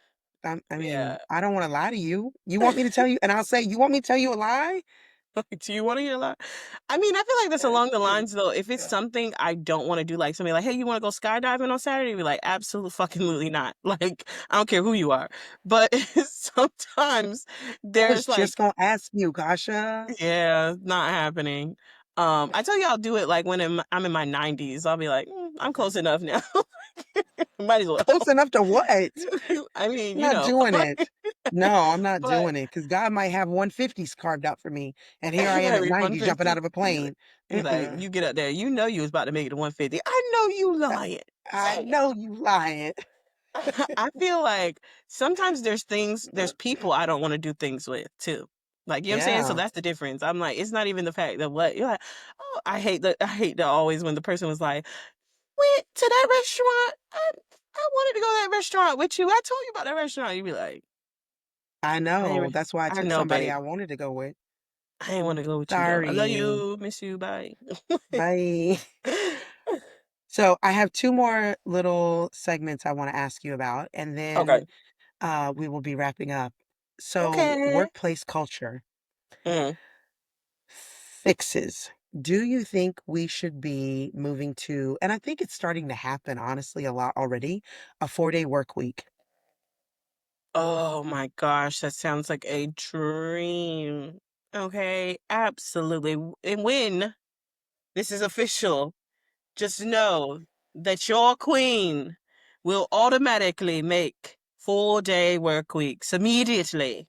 I Yeah. mean, I don't want to lie to you. You want me to tell you? And I'll say, you want me to tell you a lie? Do you wanna hear a lot? I mean, I feel like that's along the lines, though, if it's something I don't wanna do, like, somebody like, "Hey, you wanna go skydiving on Saturday?" Be like, "Absolute fucking lutely not." Like, I don't care who you are. But sometimes I was there's, just like, gonna ask you, Kasha. yeah, not happening. I tell you I'll do it, like, when I'm in my 90s. I'll be like, I'm close enough now. Might as well." Close enough to what? I mean, I'm not doing like, it. No, I'm not but doing it because God might have 150s carved out for me, and here I am at every 90 jumping out 150, of a you plane. you like, Mm-mm. you get up there, you was about to make it to 150. I know you I lying. I Say it. know you lying. I feel like sometimes there's people I don't wanna do things with too. Like, you know what I'm saying? So Yeah, that's the difference. I'm like, it's not even the fact that what you're like, "Oh, I hate that always when the person was like, went to that restaurant. I wanted to go to that restaurant with you. I told you about that restaurant." You be like, I I ain't know. re That's why I I took know, somebody babe. I wanted to go with. I ain't wanna go with you though. I love Sorry. you, miss you, bye. Bye. So I have two more little segments I want to ask you about, and then Okay. we will be wrapping up. So, Okay. workplace culture Mhm. fixes. Do you think we should be moving to, and I think it's starting to happen, honestly, a lot already, a 4-day work week? Oh my gosh, that sounds like a dream. Okay, absolutely. And when this is official, just know that your queen will automatically make 4-day work weeks immediately.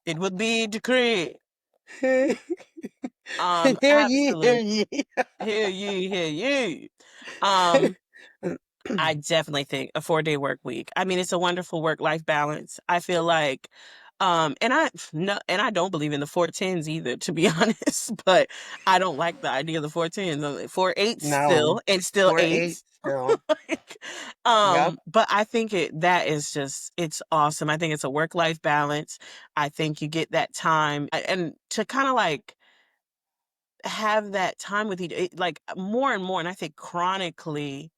It would be decreed. Hear ye, hear Absolute. ye. Hear ye, hear ye. Um, I definitely think a 4-day work week. I mean, it's a wonderful work-life balance. I feel like, and I no, and I don't believe in the 4 10s either, to be honest, but I don't like the idea of the 4 10s. 4 8s No, still, and still 4-8 eights. still. Like, Yep. but I think that is just, it's awesome. I think it's a work-life balance. I think you get that time and to kind of like have that time with like more and more, and I think chronically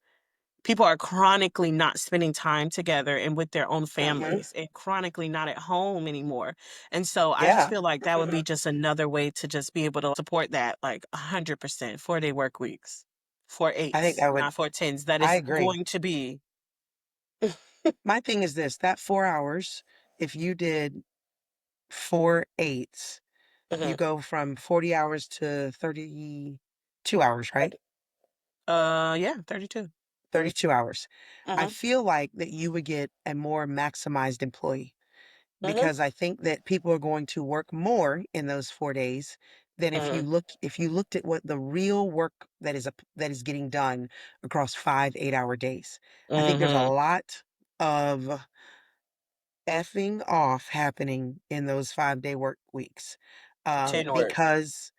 people are chronically not spending time together and with their own Mhm. families and chronically not at home anymore. And so I just Yeah. feel like that would be just another way to just be able to support that, like 100%. 4-day work weeks, four I think eights, I would not 4 10s. That I is agree. going to be. My thing is this, that 4 hours, if you did 4 8s, you Mhm. go from 40 hours to 32 hours, right? Yeah, 32. 32 hours. I Mhm. feel like that you would get a more maximized employee Mhm. because I think that people are going to work more in those 4 days than Mhm. if you looked at what the real work that is getting done across 5 8-hour days. I think there's a Mhm. lot of effing off happening in those 5-day work weeks, Pretend work. because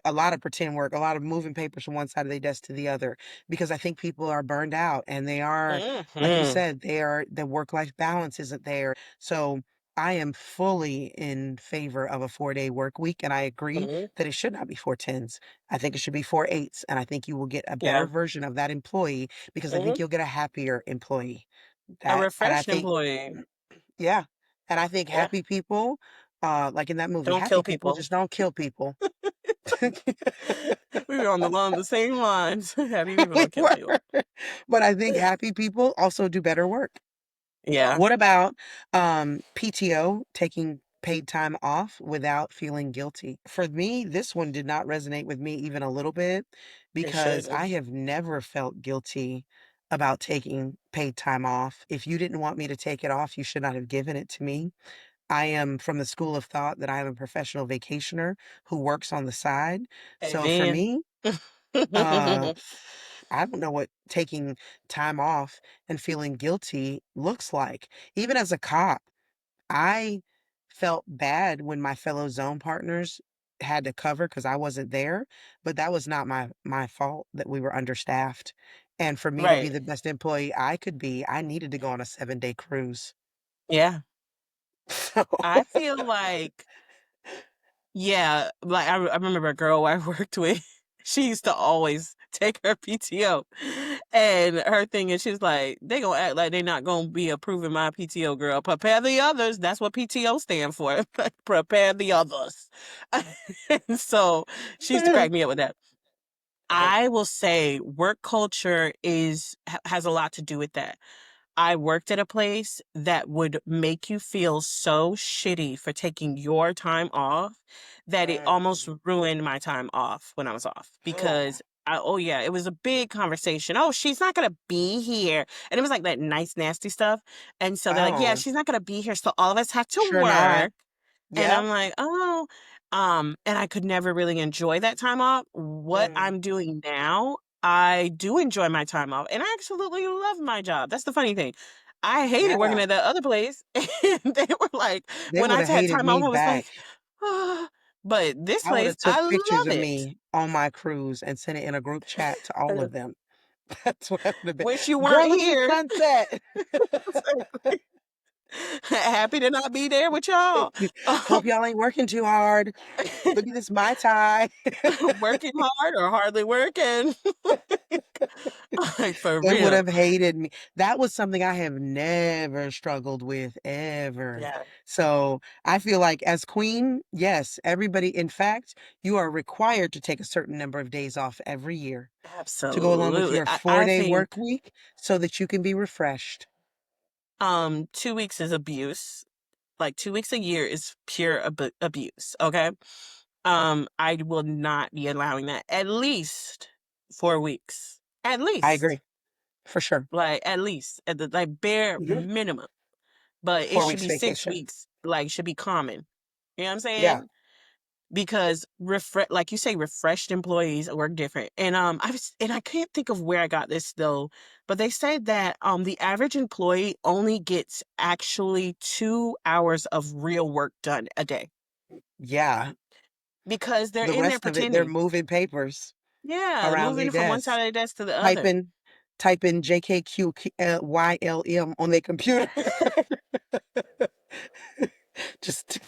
a lot of pretend work, a lot of moving papers from one side of the desk to the other, because I think people are burned out and they are, like you Mhm. said, the work-life balance isn't there. So I am fully in favor of a 4-day work week, and I agree Mhm. that it should not be 4 tens. I think it should be 4 eights, and I think you will get a better Yeah. version of that employee because I think Mhm. you'll get a happier employee. A That and I refreshed think employee. yeah, and I think Yeah. happy people, like in that movie, Don't happy kill people people. just don't kill people. We were on the same lines. Happy people We don't kill were, people. but I think happy people also do better work. Yeah. What about, PTO, taking paid time off without feeling guilty? For me, this one did not resonate with me even a little bit It because I shouldn't. have never felt guilty about taking paid time off. If you didn't want me to take it off, you should not have given it to me. I am from the school of thought that I am a professional vacationer who works on the side. So for Amen. me, uh, I don't know what taking time off and feeling guilty looks like. Even as a cop, I felt bad when my fellow zone partners had to cover because I wasn't there, but that was not my fault that we were understaffed. And for me to be Right. the best employee I could be, I needed to go on a 7-day cruise. Yeah. So I feel like, yeah, like I remember a girl I worked with. She used to always take her PTO, and her thing is she's like, they gonna act like they not gonna be approving my PTO. Girl, prepare the others. That's what PTO stand for. Prepare the others. And so she used to crack me up with that. I will say work culture has a lot to do with that. I worked at a place that would make you feel so shitty for taking your time off that it almost Mm. ruined my time off when I was off Oh, because oh yeah, it was a big conversation. Oh, she's not gonna be here. And it was like that nice, nasty stuff. And so they're like, yeah, oh, she's not gonna be here. So all of us have to sure not. work. And Yep. I'm like, "Oh," and I could never really enjoy that time off. What Mm. I'm doing now, I do enjoy my time off, and I absolutely love my job. That's the funny thing. I hated working Yeah. at that other place, and they were like They when would I have had hated time off, me I was like, back. "Ah," but this I would place, have took I pictures love of it. me on my cruise and sent it in a group chat to all of them. That's what I would have been. Wish you weren't Girl, look at the here. sunset. Happy to not be there with y'all. Hope y'all ain't working too hard. Look at this Mai Tai. Working hard or hardly working. Like, for They would real. have hated me. That was something I have never struggled with ever. Yeah. So I feel like as queen, yes, everybody, in fact, you are required to take a certain number of days off every year to go along with Absolutely. your I 4-day work think, week so that you can be refreshed. 2 weeks is abuse. Like, 2 weeks a year is pure abuse, okay? I will not be allowing that. At least 4 weeks. At I least. agree, for sure. Like, at least, at the, like, bare Mhm. minimum. But it 4 should weeks be 6 vacation. weeks, like, should be common. You know what I'm Yeah. saying? Because like you say, refreshed employees work different. And I can't think of where I got this though, but they said that the average employee only gets actually 2 hours of real work done a day Yeah. because they're The in there rest of it, they're pretending. moving papers Yeah, around their moving from one desk, side of the desk to the other. typing typing JKQYLM on their computer. Just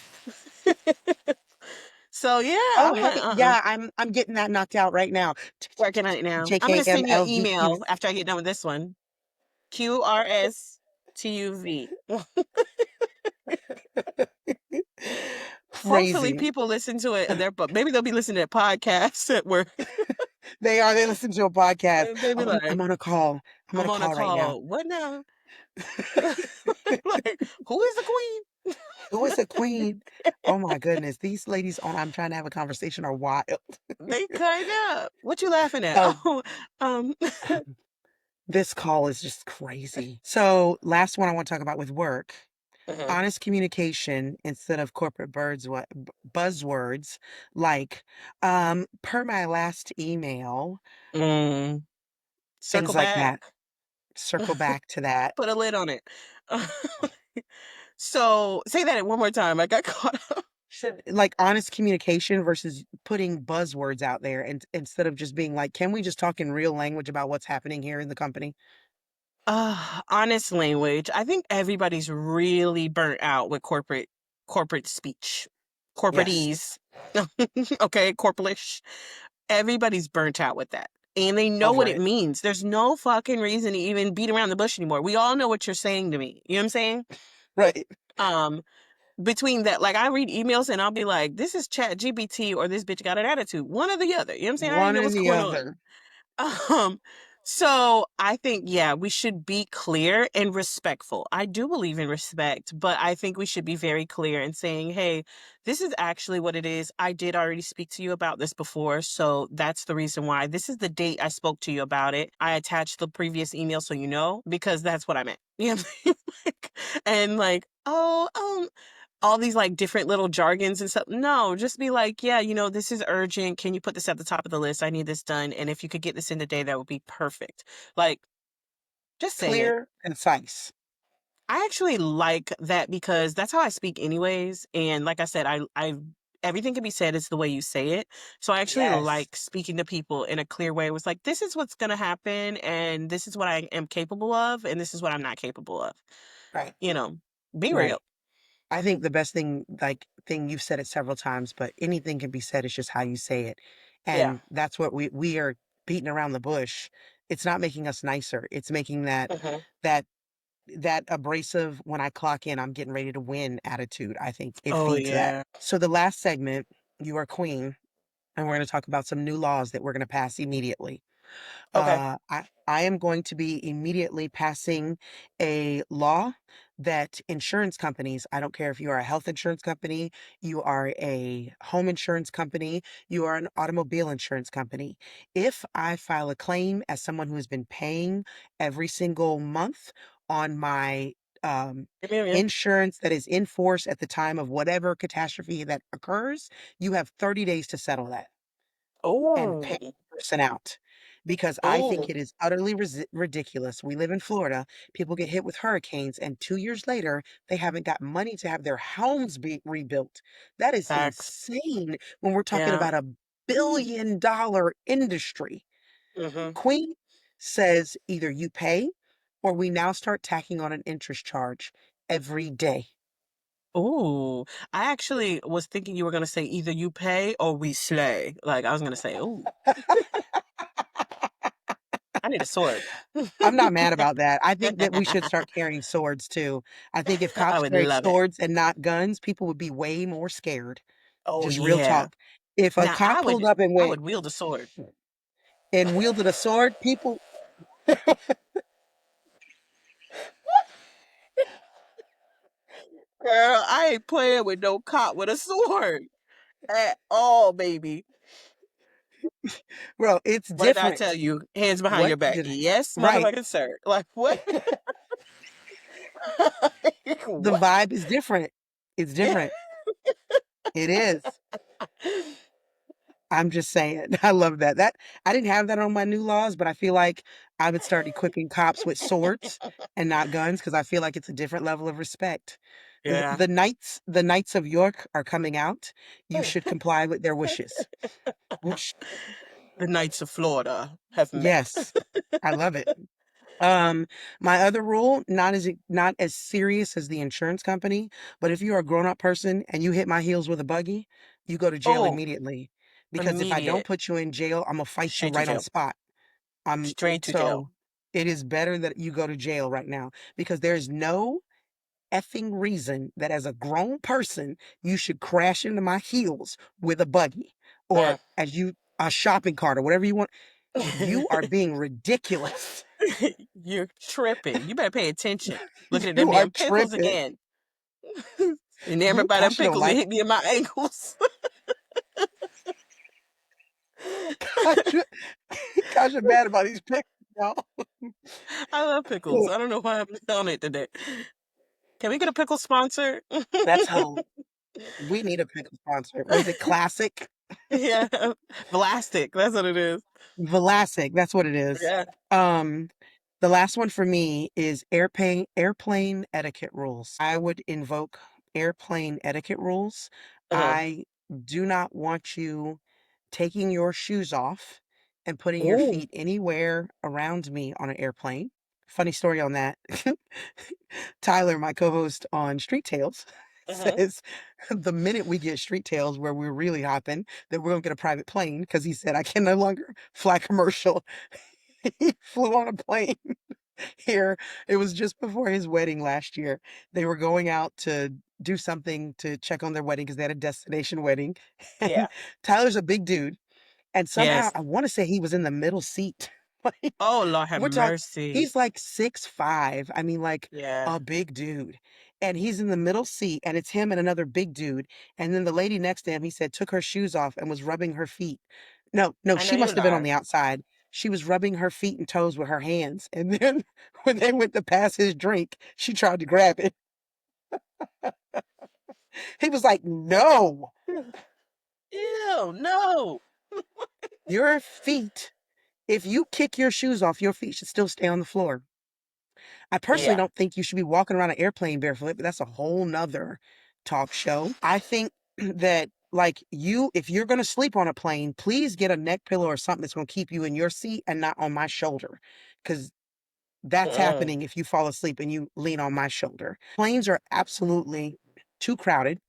So yeah, oh, I'm like, hey, yeah, I'm getting that knocked out right now. working on it now. I'm gonna send you an JKMLVQ. email after I get done with this one. QRSTUV. Hopefully Crazy. people listen to it, but maybe they'll be listening to podcasts at work. They listen to a podcast. And they be Oh, I'm like, on a call. I'm on a "I'm on a call right now. call. What now?" Like, "Who is the queen?" Who is a queen? Oh my goodness. These ladies on I'm trying to have a conversation are wild. They kind of. What you laughing at? Um, Oh, um, this call is just crazy. So, last one I want to talk about with work. mhm. Honest communication instead of corporate buzzwords like per my last email, Mm, things circle like back. that. Circle back to that. Put a lid on it. So say that one more time. I got caught up. Should like honest communication versus putting buzzwords out there and instead of just being like, can we just talk in real language about what's happening here in the company? Honest language. I think everybody's really burnt out with corporate speech. Yes, Corporatese. Okay, corporalish. Everybody's burnt out with that. And they know over what it it. means. There's no fucking reason to even beat around the bush anymore. We all know what you're saying to me. You know what I'm saying? Right. Um, Between that, like I read emails and I'll be like, this is Chat GPT or this bitch got an attitude. One or the other. You know what I'm saying? I already One know or what's the going on. other. Um, so I think, yeah, we should be clear and respectful. I do believe in respect, but I think we should be very clear in saying, hey, this is actually what it is. I did already speak to you about this before. So that's the reason why. This is the date I spoke to you about it. I attached the previous email so you know, because that's what I meant. You know what I'm saying? Like, and like, oh, all these like different little jargons and stuff. No, just be like, yeah, this is urgent. Can you put this at the top of the list? I need this done. And if you could get this in today, that would be perfect. Like, just say it. Clear, concise. I actually like that because that's how I speak anyways. And like I said, I everything can be said is the way you say it. So I actually Yes. like speaking to people in a clear way. It was like, this is what's gonna happen, and this is what I am capable of, and this is what I'm not capable of. Right. You know, be Right. real. I think the best thing, like thing you've said it several times, but anything can be said. It's just how you say it, Yeah. and that's what we are beating around the bush. It's not making us nicer. It's making Hmm. that that abrasive when I clock in, I'm getting ready to win attitude. I think it Oh feeds that. yeah. So the last segment, you are queen, and we're going to talk about some new laws that we're going to pass immediately. Okay. I am going to be immediately passing a law that insurance companies, I don't care if you are a health insurance company, you are a home insurance company, you are an automobile insurance company. If I file a claim as someone who has been paying every single month on my um, Give me a minute. insurance that is in force at the time of whatever catastrophe that occurs, you have 30 days to settle that and pay Oh. the person out because I think Oh. it is utterly ridiculous. We live in Florida. People get hit with hurricanes, and 2 years later, they haven't got money to have their homes be rebuilt. That is Facts. insane when we're talking Yeah. about $1 billion industry. Mhm. Queen says either you pay or we now start tacking on an interest charge every day. Ooh. I actually was thinking you were gonna say either you pay or we slay. Like, I was gonna say, "Ooh, I need a sword." I'm not mad about that. I think that we should start carrying swords too. I think if I cops would carried love it. swords and not guns, people would be way more scared. Oh, Just real yeah. talk. If a Now cop pulled up and I went would wield a sword. and wielded a sword, people, Girl, I ain't playing with no cop with a sword at all, baby. bro, it's What did I tell different. you? Hands behind What your back. did I? Yes, Right. motherfucking sir. Like, what? Like, The what? vibe is different. It's Yeah. different. It is. I'm just saying. I love that. That I didn't have that on my new laws, but I feel like I would start equipping cops with swords and not guns because I feel like it's a different level of respect. Yeah. The knights of York are coming out. You should comply with their wishes. Whoosh. The Knights of Florida have met. Yes, I love it. Um, my other rule, not as serious as the insurance company, but if you're a grown-up person and you hit my heels with a buggy, you go to jail Oh, immediately. Because if I don't immediate. put you in jail, I'm gonna fight you Straight to right on jail. spot. Straight to jail. So it is better that you go to jail right now because there's no effing reason that as a grown person you should crash into my heels with a buggy or Yeah. as you a shopping cart or whatever you want. You are being ridiculous. You're tripping. You better pay attention. Looking at them You are damn pickles tripping. again. Enamored You by them Kasha don't pickles that like hit me in my ankles. Kasha. Kasha mad about these pictures, y'all. I love pickles. I don't know why I'm on it today. Can we get a pickle sponsor? That's how we need a pickle sponsor. What is it? Classic? Yeah. Blastic. That's what it is. Vlasic. That's what it is. Yeah. Um, the last one for me is airplane etiquette rules. I would invoke airplane etiquette rules. Uh-huh. I do not want you taking your shoes off and putting your Ooh. feet anywhere around me on an airplane. Funny story on that. Tyler, my co-host on Street Tales, Hmm. says the minute we get Street Tales where we're really hopping, that we're gonna get a private plane because he said I can no longer fly commercial. He flew on a plane here. It was just before his wedding last year. They were going out to do something to check on their wedding because they had a destination wedding. Yeah. And Tyler's a big dude. And somehow Yes. I want to say he was in the middle seat. Like, Oh, Lord have we're talking, mercy. he's like 6'5". I mean, like Yeah. a big dude. And he's in the middle seat, and it's him and another big dude. And then the lady next to him, he said, took her shoes off and was rubbing her feet. No, no, I know she you must have been on lying. the outside. She was rubbing her feet and toes with her hands. And then when they went to pass his drink, she tried to grab it. He was like, no, Ew, no. your feet, if you kick your shoes off, your feet should still stay on the floor. I personally Yeah. don't think you should be walking around an airplane barefoot, but that's a whole nother talk show. I think that like you, if you're gonna sleep on a plane, please get a neck pillow or something that's gonna keep you in your seat and not on my shoulder. Cause that's Mm-mm. happening if you fall asleep and you lean on my shoulder. Planes are absolutely too crowded.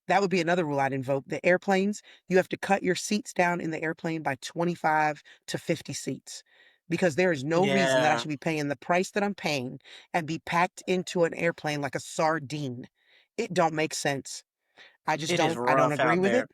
That would be another rule I'd invoke. The airplanes, you have to cut your seats down in the airplane by 25 to 50 seats because there is no reason that I Yeah. should be paying the price that I'm paying and be packed into an airplane like a sardine. It don't make sense. It is I don't rough agree out with there. it.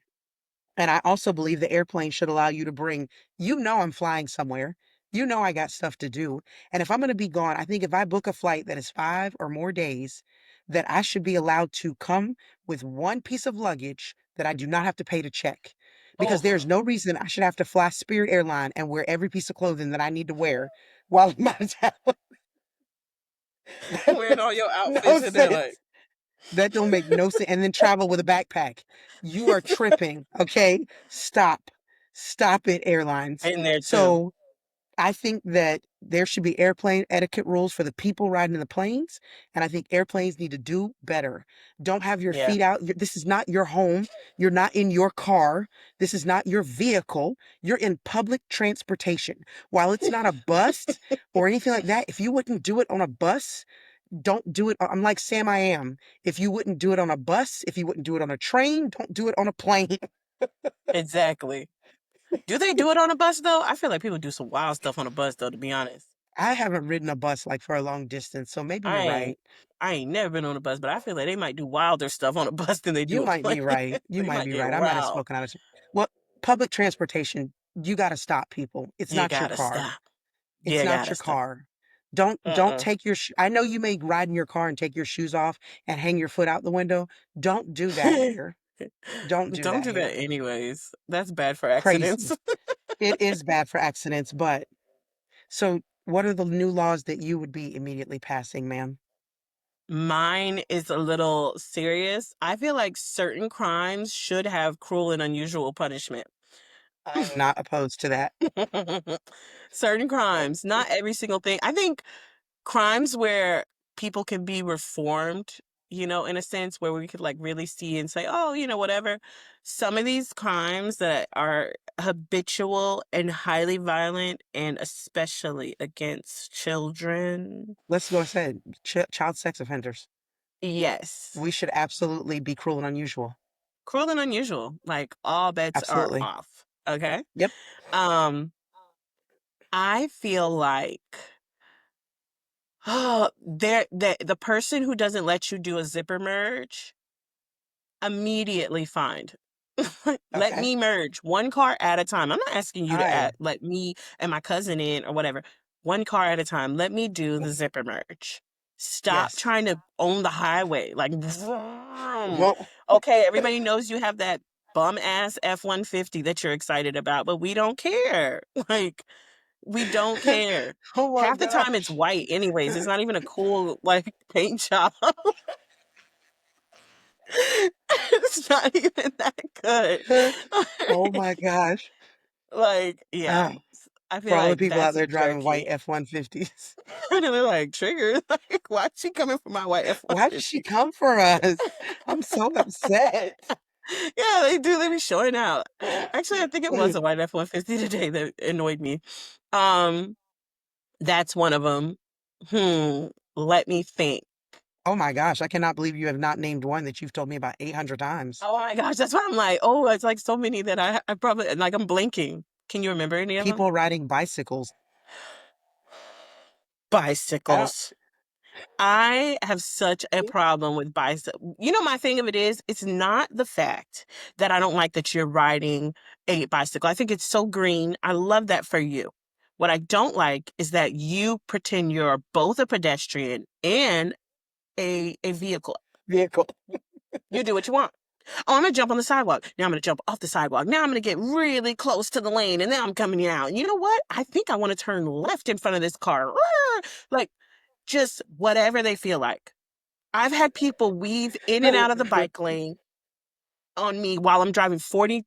And I also believe the airplane should allow you to bring, I'm flying somewhere. I got stuff to do. And if I'm going to be gone, I think if I book a flight that is 5 or more days, that I should be allowed to come with one piece of luggage that I do not have to pay to check. Because there's Oh, no reason I should have to fly Spirit Airline and wear every piece of clothing that I need to wear while I'm out of town. That wearing all makes your no outfits and they're like, sense. That don't make no sense. And then travel with a backpack. You are tripping. Okay. Stop. Stop it, airlines. in there too. So I think that there should be airplane etiquette rules for the people riding in the planes. And I think airplanes need to do better. Don't have your Yeah. feet out. This is not your home. You're not in your car. This is not your vehicle. You're in public transportation. While it's not a bus or anything like that, if you wouldn't do it on a bus, don't do it. I'm like Sam I am. If you wouldn't do it on a bus, if you wouldn't do it on a train, don't do it on a plane. Exactly. Do they do it on a bus though? I feel like people do some wild stuff on a bus though, to be honest. I haven't ridden a bus like for a long distance, so maybe I you're right. ain't I ain't never been on a bus, but I feel like they might do wilder stuff on a bus than they You do a might plane. be right. You They might might be get right. I might have wild. spoken out of well, public transportation, you got to stop people. It's You not your gotta car. stop. It's You not gotta your stop. car. Don't Mm-mm. take your I know you may ride in your car and take your shoes off and hang your foot out the window. Don't do that here. Don't do Don't that do that here. anyways. That's bad for accidents. Crazy. It is bad for accidents, but so, what are the new laws that you would be immediately passing, ma'am? Mine is a little serious. I feel like certain crimes should have cruel and unusual punishment. I'm not opposed to that. Certain crimes, not every single thing. I think crimes where people can be reformed, in a sense where we could like really see and say, oh, whatever. Some of these crimes that are habitual and highly violent, and especially against children. Let's go ahead. Child sex offenders. Yes. We should absolutely be cruel and unusual. Cruel and unusual. Like all bets are Absolutely. off. Okay. Yep. Um, I feel like the person who doesn't let you do a zipper merge, immediately fined. Let Okay. me merge one car at a time. I'm not asking you to Hi. let me and my cousin in or whatever. One car at a time. Let me do the zipper merge. Stop Yes. trying to own the highway. Like, vroom. Well, Okay, everybody knows you have that bum ass F-150 that you're excited about, but we don't care. Like, we don't care. oh my Half the time it's gosh. white anyways. It's not even a cool like paint job. It's not even that good. oh my gosh. Like, yeah. Ah, I for feel all the like people out that's there driving white jerky. F-150s. And they're like, triggered. Like, why is she coming for my white Why did she F-150? come for us? I'm so upset. Yeah, they do. They be showing out. Actually, I think it was a white F-150 today that annoyed me. Um, that's one of them. Let me think. Oh my gosh, I cannot believe you have not named one that you've told me about 800 times. Oh my gosh, that's why I'm like, oh, it's like so many that I probably like I'm blinking. Can you remember any of them? People riding bicycles. I don't. Bicycles. I have such a problem with bicycle. You know, my thing of it is, it's not the fact that I don't like that you're riding a bicycle. I think it's so green. I love that for you. What I don't like is that you pretend you're both a pedestrian and a vehicle. Vehicle. You do what you want. Oh, I'm gonna jump on the sidewalk. Now I'm gonna jump off the sidewalk. Now I'm gonna get really close to the lane, and then I'm coming out. And you know what? I think I want to turn left in front of this car. Like just whatever they feel like. I've had people weave in and out of the bike lane on me while I'm driving 40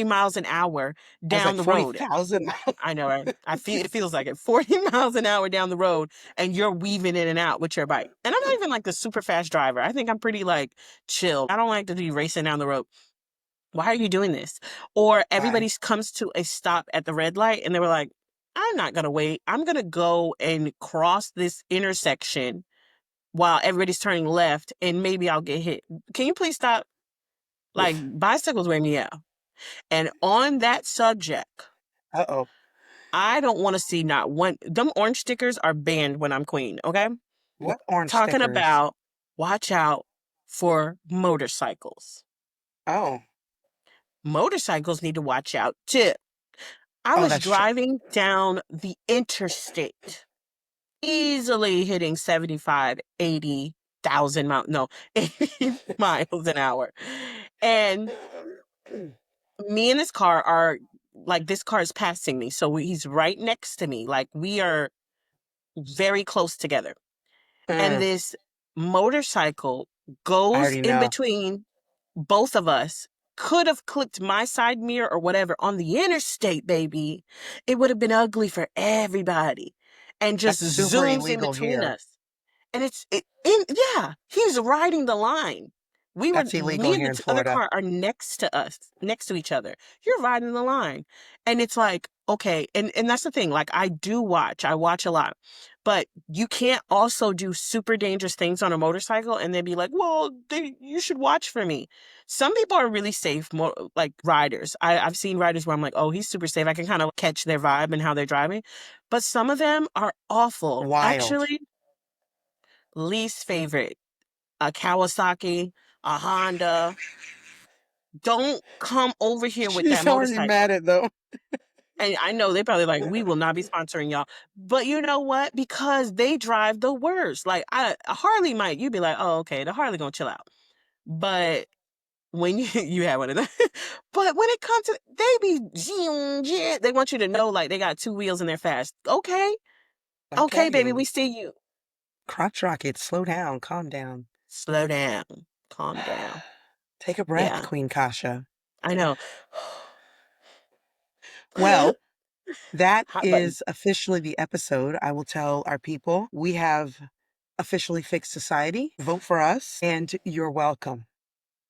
miles an hour I was down like the road. 40,000. I know, right? It feels like it. 40 miles an hour down the road, and you're weaving in and out with your bike. And I'm not even like the super fast driver. I think I'm pretty like chill. I don't like to be racing down the road. Why are you doing this? Or everybody Why? comes to a stop at the red light and they were like, I'm not going to wait. I'm going to go and cross this intersection while everybody's turning left and maybe I'll get hit. Can you please stop? Like bicycles wear me out. And on that subject, Uh-oh. I don't want to see not one. Them orange stickers are banned when I'm queen. Okay. What orange Talking stickers? about watch out for motorcycles. Oh. Motorcycles need to watch out too. I Oh, was that's true. driving down the interstate, easily hitting 75, 80,000 miles, no, 80 miles an hour. And me and this car are like, this car is passing me. So he's right next to me. Like, we are very close together. And Mm, this motorcycle I goes already in know. between both of us, could have clipped my side mirror or whatever on the interstate, baby. It would have been ugly for everybody. And just That's super zooms in illegal between here. us. And yeah, he's riding the line. That's illegal Me and here the in other Florida. car are next to us, next to each other. You're riding the line. And it's like, okay. And that's the thing. Like, I watch a lot, but you can't also do super dangerous things on a motorcycle and then be like, well, you should watch for me. Some people are really safe, more like riders. I've seen riders where I'm like, oh, he's super safe. I can kind of catch their vibe and how they're driving. But some of them are awful. Wild. Actually, least favorite, a Kawasaki, a Honda. Don't come over here with that She's already mad motorcycle. at though. And I know they probably like, we will not be sponsoring y'all. But you know what? Because they drive the worst. Like a Harley might, you'd be like, oh, okay, the Harley gonna chill out. But when you had one of them, but when it comes to, they be, they want you to know like they got two wheels and they're fast. Okay, okay, baby, Okay. we see you. Crotch rocket, slow down, calm down. Slow down, calm down. Take a breath, Yeah, Queen Kasha. I know. Well, that Hot button. is officially the episode. I will tell our people we have officially fixed society. Vote for us, and you're welcome.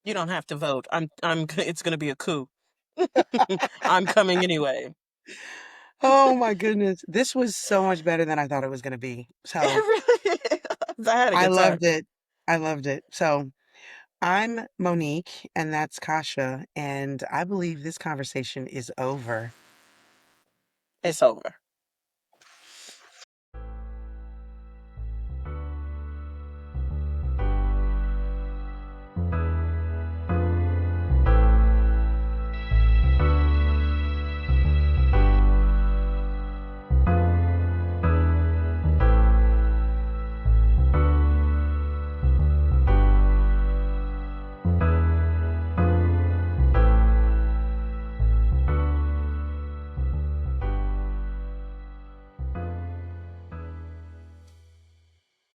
You don't have to vote. It's gonna be a coup. I'm coming anyway. Oh my goodness. This was so much better than I thought it was going to be. It So really is. I had a I good time. loved it. I loved it. So I'm Monique, and that's Kasha, and I believe this conversation is over. It's over.